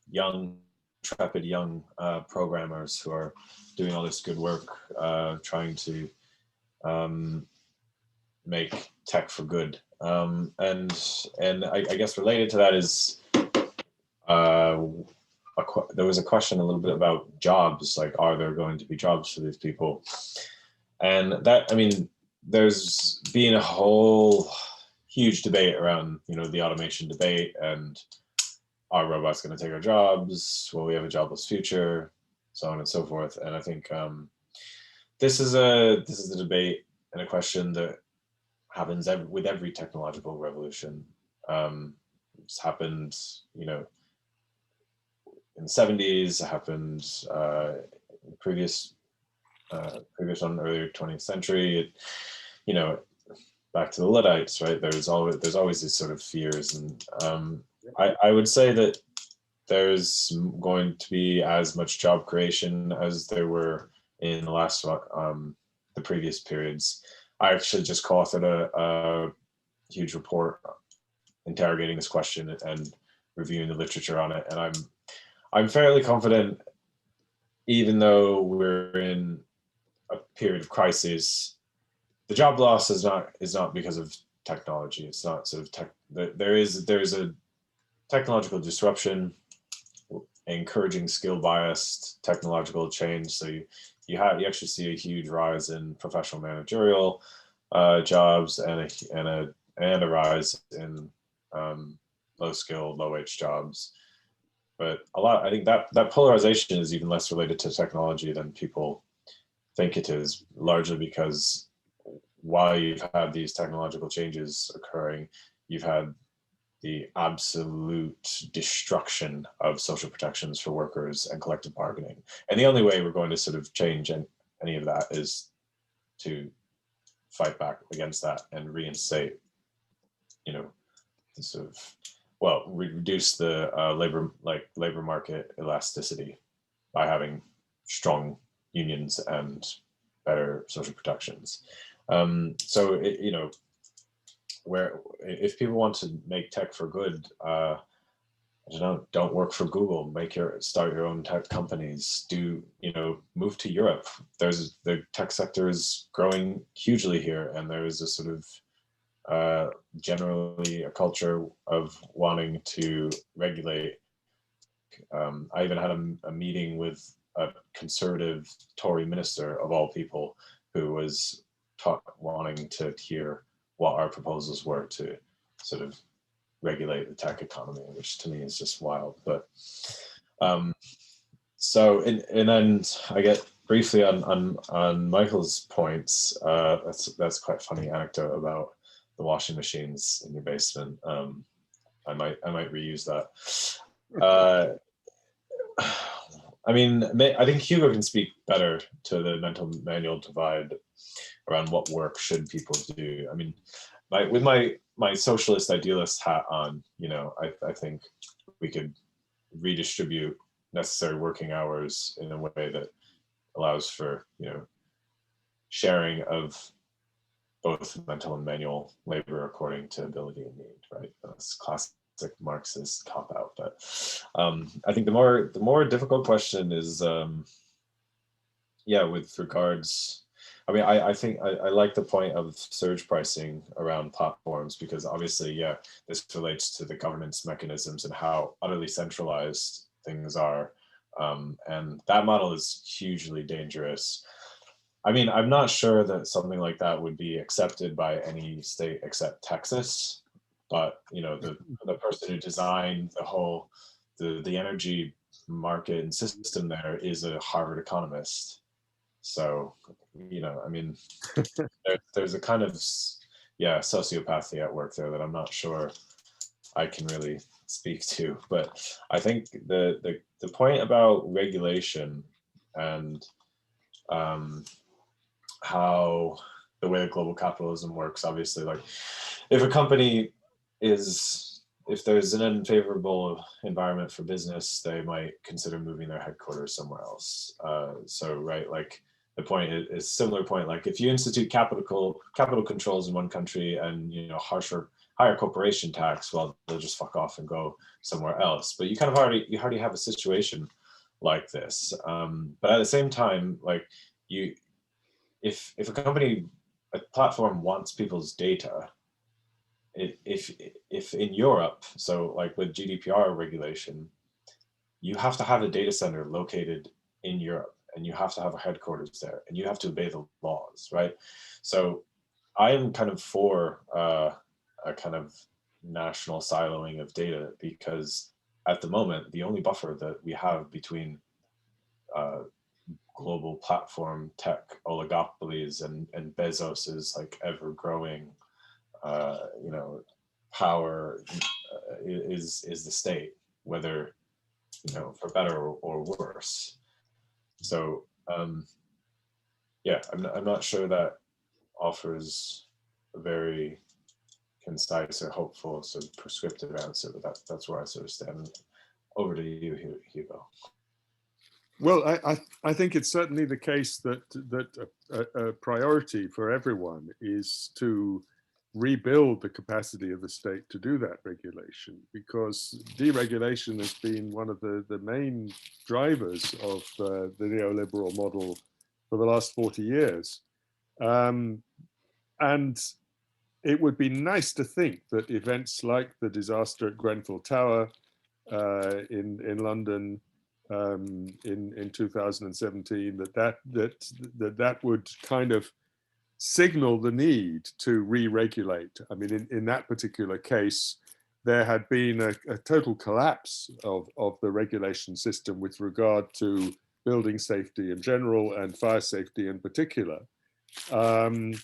young, intrepid young programmers who are doing all this good work, trying to make tech for good? And I guess related to that is, there was a question a little bit about jobs, like, are there going to be jobs for these people? And that, I mean, there's been a whole huge debate around, you know, the automation debate, and are robots going to take our jobs? Will we have a jobless future? So on and so forth. And I think this is a debate and a question that happens with every technological revolution. It's happened, you know, in the 70s, it happened previous one, earlier 20th century. You know, back to the Luddites, right? There's always these sort of fears, and I would say that there's going to be as much job creation as there were in the last the previous periods. I actually just co-authored a huge report interrogating this question and reviewing the literature on it, and I'm fairly confident, even though we're in a period of crisis, the job loss is not because of technology. It's not sort of there's a technological disruption encouraging skill biased technological change. So you actually see a huge rise in professional managerial jobs and a rise in low skill, low wage jobs. But I think that polarization is even less related to technology than people think it is, largely because while you've had these technological changes occurring, you've had the absolute destruction of social protections for workers and collective bargaining. And the only way we're going to sort of change any of that is to fight back against that and reinstate, you know, the sort of, well, reduce the labor market elasticity by having strong unions and better social protections. So, you know, where if people want to make tech for good, I don't know, don't work for Google, start your own tech companies, move to Europe. The tech sector is growing hugely here, and there is a sort of generally a culture of wanting to regulate. I even had a meeting with a conservative Tory minister of all people who was wanting to hear what our proposals were to sort of regulate the tech economy, which to me is just wild. But so and then I get briefly on Michael's points. That's quite a funny anecdote about the washing machines in your basement. I might reuse that. I mean, I think Hugo can speak better to the mental manual divide around what work should people do. I mean, with my socialist idealist hat on, I think we could redistribute necessary working hours in a way that allows for, sharing of both mental and manual labor according to ability and need, right? That's classic Marxist cop out. But I think the more difficult question is, with regards. I mean, I think I like the point of surge pricing around platforms, because obviously, this relates to the governance mechanisms and how utterly centralized things are. And that model is hugely dangerous. I mean, I'm not sure that something like that would be accepted by any state except Texas. But, the person who designed the energy market and system there is a Harvard economist. So, I mean, there's a kind of, sociopathy at work there that I'm not sure I can really speak to. But I think the point about regulation and how the way that global capitalism works, obviously, like if a company if there's an unfavorable environment for business, they might consider moving their headquarters somewhere else. Right, like the point is similar point. Like if you institute capital controls in one country and higher corporation tax, well, they'll just fuck off and go somewhere else. But you kind of already have a situation like this. But at the same time, like if a platform wants people's data. If in Europe, so like with GDPR regulation, you have to have a data center located in Europe, and you have to have a headquarters there, and you have to obey the laws, right? So I am kind of for a kind of national siloing of data, because at the moment, the only buffer that we have between global platform tech oligopolies and Bezos's like ever growing power is the state, whether for better or worse. So I'm not sure that offers a very concise or hopeful sort of prescriptive answer, but that's where I sort of stand. Over to you, Hugo. Well, I think it's certainly the case that a priority for everyone is to rebuild the capacity of the state to do that regulation, because deregulation has been one of the main drivers of the neoliberal model for the last 40 years. And it would be nice to think that events like the disaster at Grenfell Tower in London in 2017, that would kind of signal the need to re-regulate. I mean, in that particular case, there had been a total collapse of the regulation system with regard to building safety in general and fire safety in particular. And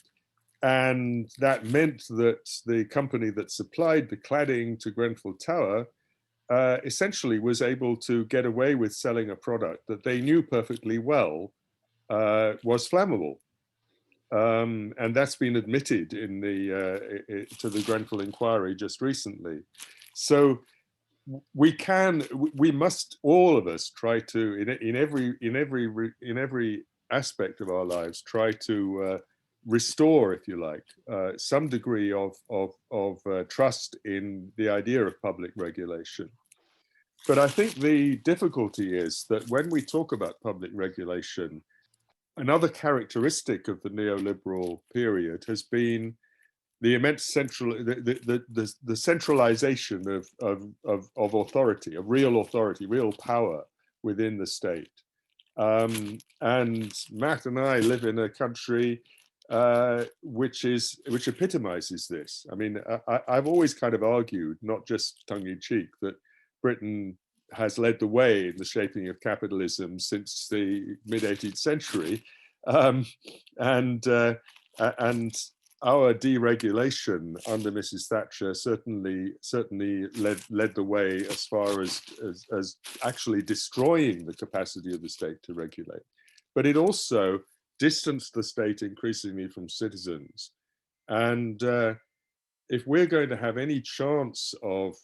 that meant that the company that supplied the cladding to Grenfell Tower essentially was able to get away with selling a product that they knew perfectly well was flammable. And that's been admitted in to the Grenfell inquiry just recently. So we must, all of us, try to in every aspect of our lives, try to restore, if you like, some degree of trust in the idea of public regulation. But I think the difficulty is that when we talk about public regulation, another characteristic of the neoliberal period has been the immense the centralization of authority, of real authority, real power within the state. And Matt and I live in a country which epitomizes this. I mean, I've always kind of argued, not just tongue-in-cheek, that Britain has led the way in the shaping of capitalism since the mid-18th century, and our deregulation under Mrs. Thatcher certainly led the way as far as actually destroying the capacity of the state to regulate. But it also distanced the state increasingly from citizens. And if we're going to have any chance of,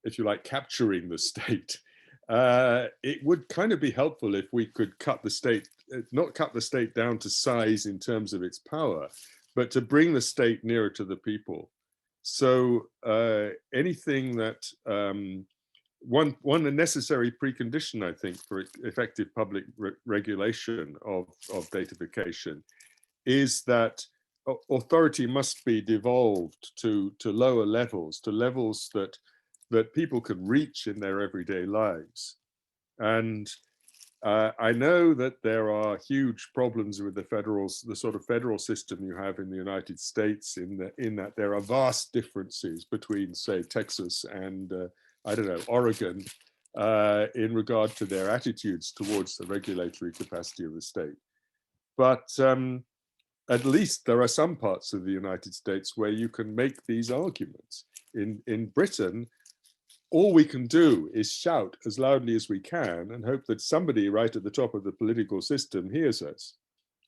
if you like, capturing the state, it would kind of be helpful if we could cut the state, not cut the state down to size in terms of its power, but to bring the state nearer to the people. So anything that, one necessary precondition, I think, for effective public regulation of datafication is that authority must be devolved to lower levels, to levels that people can reach in their everyday lives. And I know that there are huge problems with the sort of federal system you have in the United States, in that there are vast differences between, say, Texas and I don't know, Oregon, in regard to their attitudes towards the regulatory capacity of the state. But at least there are some parts of the United States where you can make these arguments. In Britain, all we can do is shout as loudly as we can and hope that somebody right at the top of the political system hears us.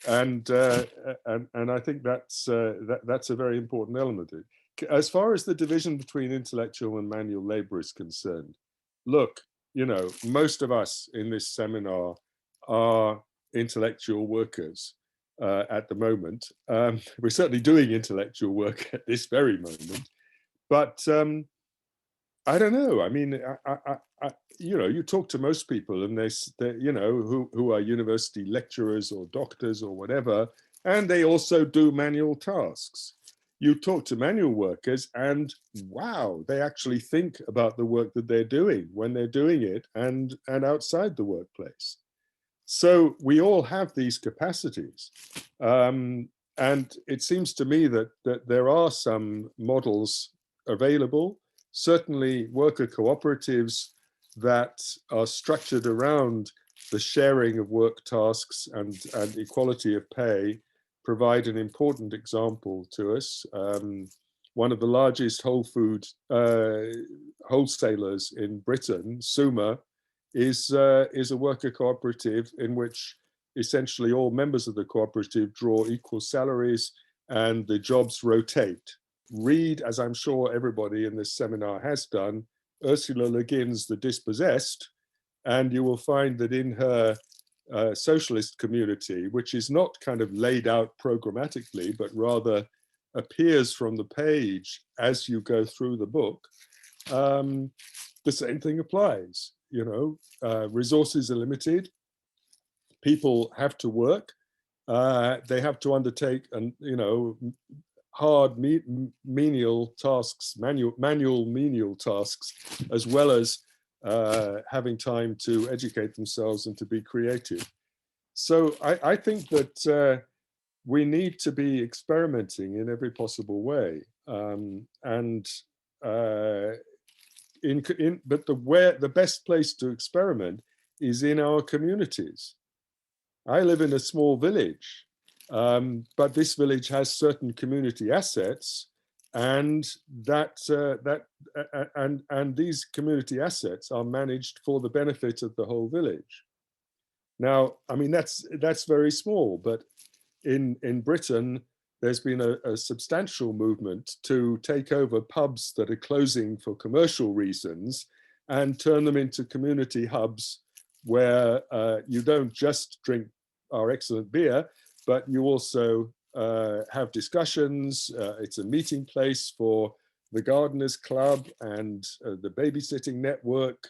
And I think that's a very important element. As far as the division between intellectual and manual labor is concerned, look, you know, most of us in this seminar are intellectual workers at the moment. We're certainly doing intellectual work at this very moment, but I don't know. I mean, you know, you talk to most people and they you know, who are university lecturers or doctors or whatever, and they also do manual tasks. You talk to manual workers and wow, they actually think about the work that they're doing when they're doing it and outside the workplace. So we all have these capacities. And it seems to me that there are some models available. Certainly worker cooperatives that are structured around the sharing of work tasks and equality of pay provide an important example to us. One of the largest whole food wholesalers in Britain, Suma, is a worker cooperative in which essentially all members of the cooperative draw equal salaries and the jobs rotate. Read, as I'm sure everybody in this seminar has done, Ursula Le Guin's The Dispossessed, and you will find that in her socialist community, which is not kind of laid out programmatically, but rather appears from the page as you go through the book, the same thing applies. You know, resources are limited, people have to work, they have to undertake, you know, hard menial tasks, manual menial tasks, as well as having time to educate themselves and to be creative. So I think that we need to be experimenting in every possible way, but the best place to experiment is in our communities. I live in a small village. But this village has certain community assets, and these community assets are managed for the benefit of the whole village. Now, I mean, that's very small, but in Britain, there's been a substantial movement to take over pubs that are closing for commercial reasons and turn them into community hubs where you don't just drink our excellent beer, but you also have discussions. It's a meeting place for the Gardeners Club and the Babysitting Network.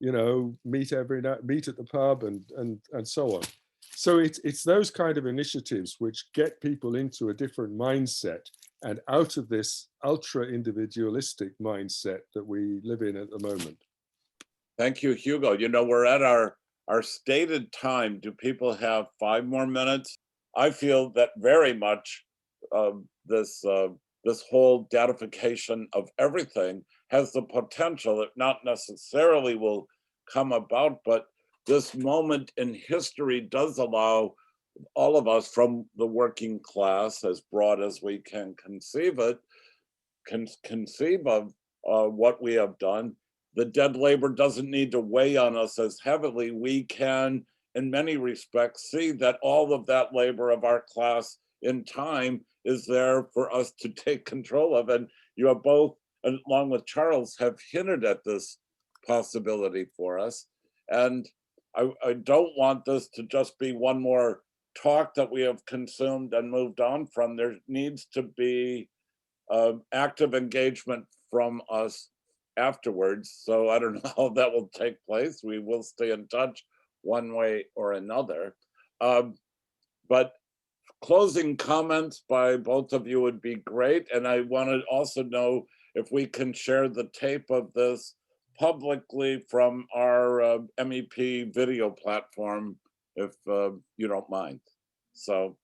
You know, meet every night, meet at the pub, and so on. So it's those kind of initiatives which get people into a different mindset and out of this ultra individualistic mindset that we live in at the moment. Thank you, Hugo. You know, we're at our stated time. Do people have 5 more minutes? I feel that very much this whole datafication of everything has the potential, it not necessarily will come about, but this moment in history does allow all of us from the working class, as broad as we can conceive it, conceive of what we have done. The dead labor doesn't need to weigh on us as heavily. We can, in many respects, see that all of that labor of our class in time is there for us to take control of. And you have both, along with Charles, have hinted at this possibility for us. And I don't want this to just be one more talk that we have consumed and moved on from. There needs to be active engagement from us afterwards. So I don't know how that will take place. We will stay in touch one way or another. But closing comments by both of you would be great. And I want to also know if we can share the tape of this publicly from our MEP video platform, if you don't mind. So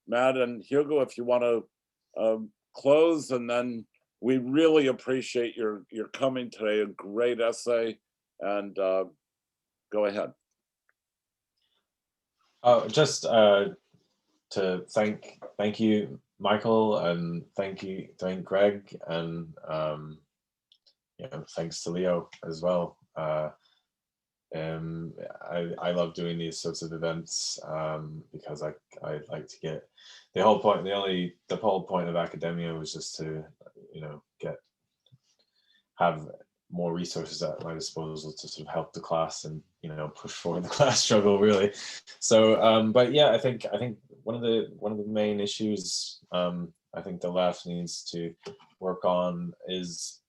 Matt and Hugo, if you want to close, and then we really appreciate your coming today, a great essay, and go ahead. Just to thank you, Michael, and thank Greg, and you know, thanks to Leo as well. I love doing these sorts of events because I like to get the whole point. The whole point of academia was just to, you know, have more resources at my disposal to sort of help the class and, you know, push forward the class struggle, really. So, but yeah, I think one of the main issues I think the left needs to work on is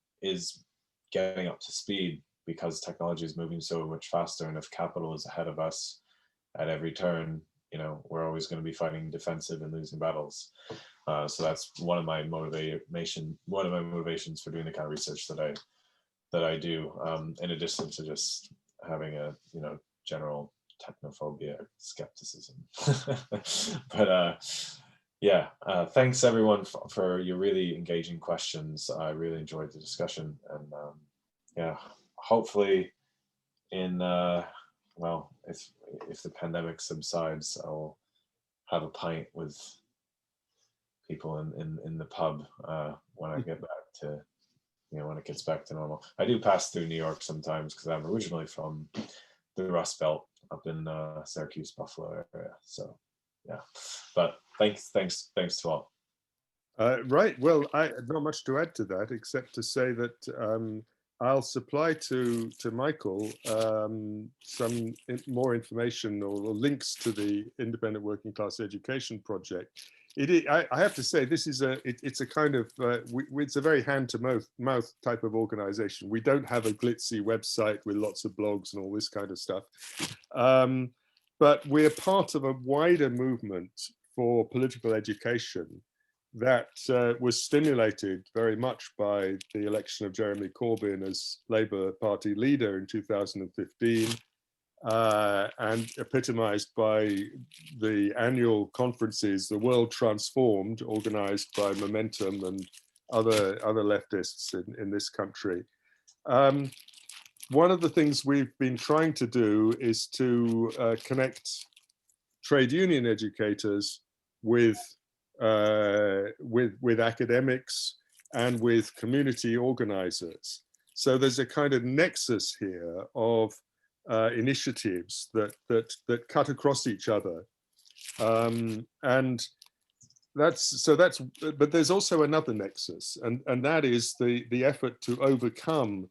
getting up to speed, because technology is moving so much faster, and if capital is ahead of us at every turn, you know, we're always going to be fighting defensive and losing battles. So that's one of my motivations for doing the kind of research that I do, in addition to just having a, you know, general technophobia, skepticism. But yeah, thanks everyone for your really engaging questions. I really enjoyed the discussion, and yeah, hopefully in well, if the pandemic subsides, I'll have a pint with people in the pub when I get back to, you know, when it gets back to normal. I do pass through New York sometimes because I'm originally from the Rust Belt up in Syracuse, Buffalo area. So yeah, but thanks to all. Right. Well, not much to add to that, except to say that I'll supply to Michael some more information or links to the Independent Working Class Education Project. I have to say, this is it's a kind of it's a very hand-to-mouth type of organization. We don't have a glitzy website with lots of blogs and all this kind of stuff, but we're part of a wider movement for political education that was stimulated very much by the election of Jeremy Corbyn as Labour Party leader in 2015, and epitomized by the annual conferences, The World Transformed, organized by Momentum and other leftists in this country. One of the things we've been trying to do is to connect trade union educators with academics and with community organizers. So there's a kind of nexus here of initiatives that cut across each other, and but there's also another nexus, and that is the effort to overcome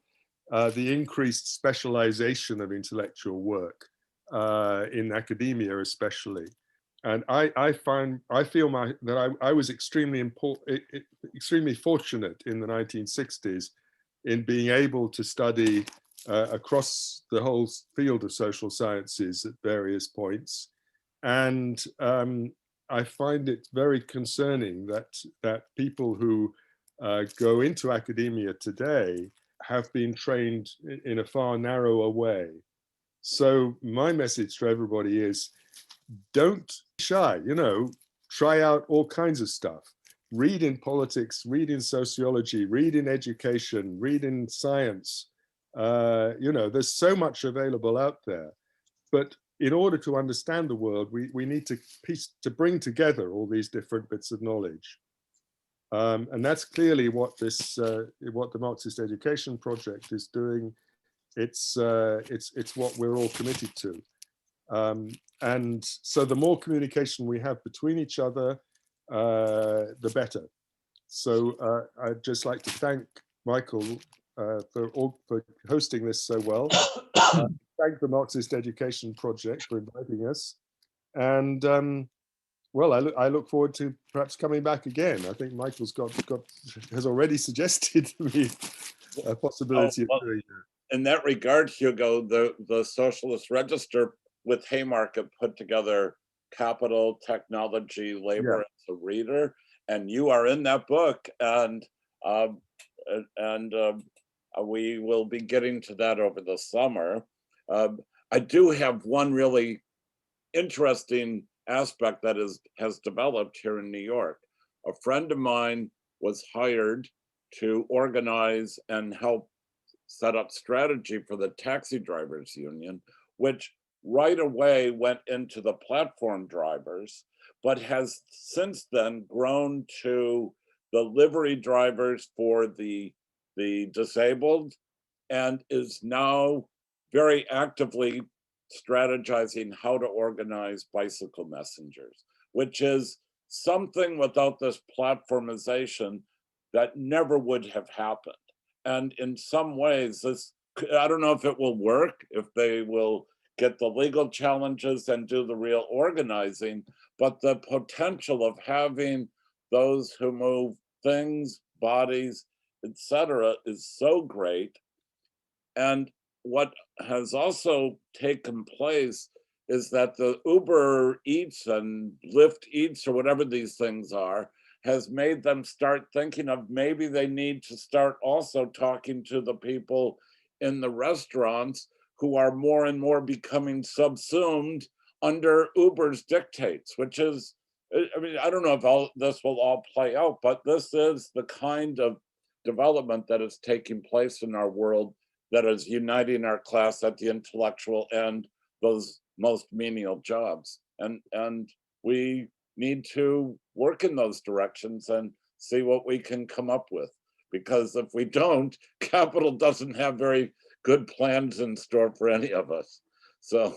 the increased specialization of intellectual work in academia, especially. And I feel that I was extremely fortunate in the 1960s in being able to study across the whole field of social sciences at various points. And I find it very concerning that people who go into academia today have been trained in a far narrower way. So my message to everybody is, don't be shy, try out all kinds of stuff. Read in politics, read in sociology, read in education, read in science. There's so much available out there. But in order to understand the world, we need to bring together all these different bits of knowledge. And that's clearly what what the Marxist Education Project is doing. It's what we're all committed to. And so the more communication we have between each other, the better. So I'd just like to thank Michael for hosting this so well. Thank the Marxist Education Project for inviting us. And well, I look forward to perhaps coming back again. I think Michael's has already suggested to me a possibility of doing that. In that regard, Hugo, the Socialist Register with Haymarket put together Capital, Technology, Labor as a Reader, and you are in that book, and we will be getting to that over the summer. I do have one really interesting aspect that has developed here in New York. A friend of mine was hired to organize and help set up strategy for the taxi drivers union, which right away went into the platform drivers, but has since then grown to the livery drivers for the disabled, and is now very actively strategizing how to organize bicycle messengers, which is something without this platformization that never would have happened. And in some ways, I don't know if it will work, if they will get the legal challenges and do the real organizing, but the potential of having those who move things, bodies, etc., is so great. And what has also taken place is that the Uber Eats and Lyft Eats, or whatever these things are, has made them start thinking of maybe they need to start also talking to the people in the restaurants who are more and more becoming subsumed under Uber's dictates, which is, I mean, I don't know if this will all play out, but this is the kind of development that is taking place in our world that is uniting our class at the intellectual end, those most menial jobs. And we need to work in those directions and see what we can come up with. Because if we don't, capital doesn't have very good plans in store for any of us. So,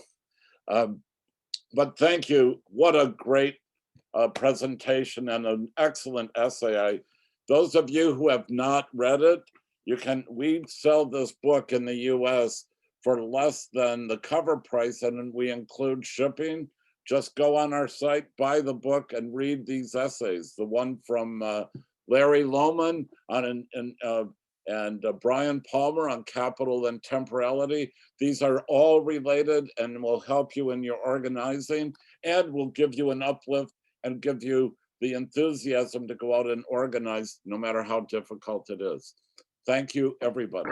but thank you. What a great presentation and an excellent essay. Those of you who have not read it, we sell this book in the US for less than the cover price, and we include shipping. Just go on our site, buy the book, and read these essays. The one from Larry Lohman and Brian Palmer on capital and temporality. These are all related and will help you in your organizing, and will give you an uplift and give you the enthusiasm to go out and organize no matter how difficult it is. Thank you, everybody.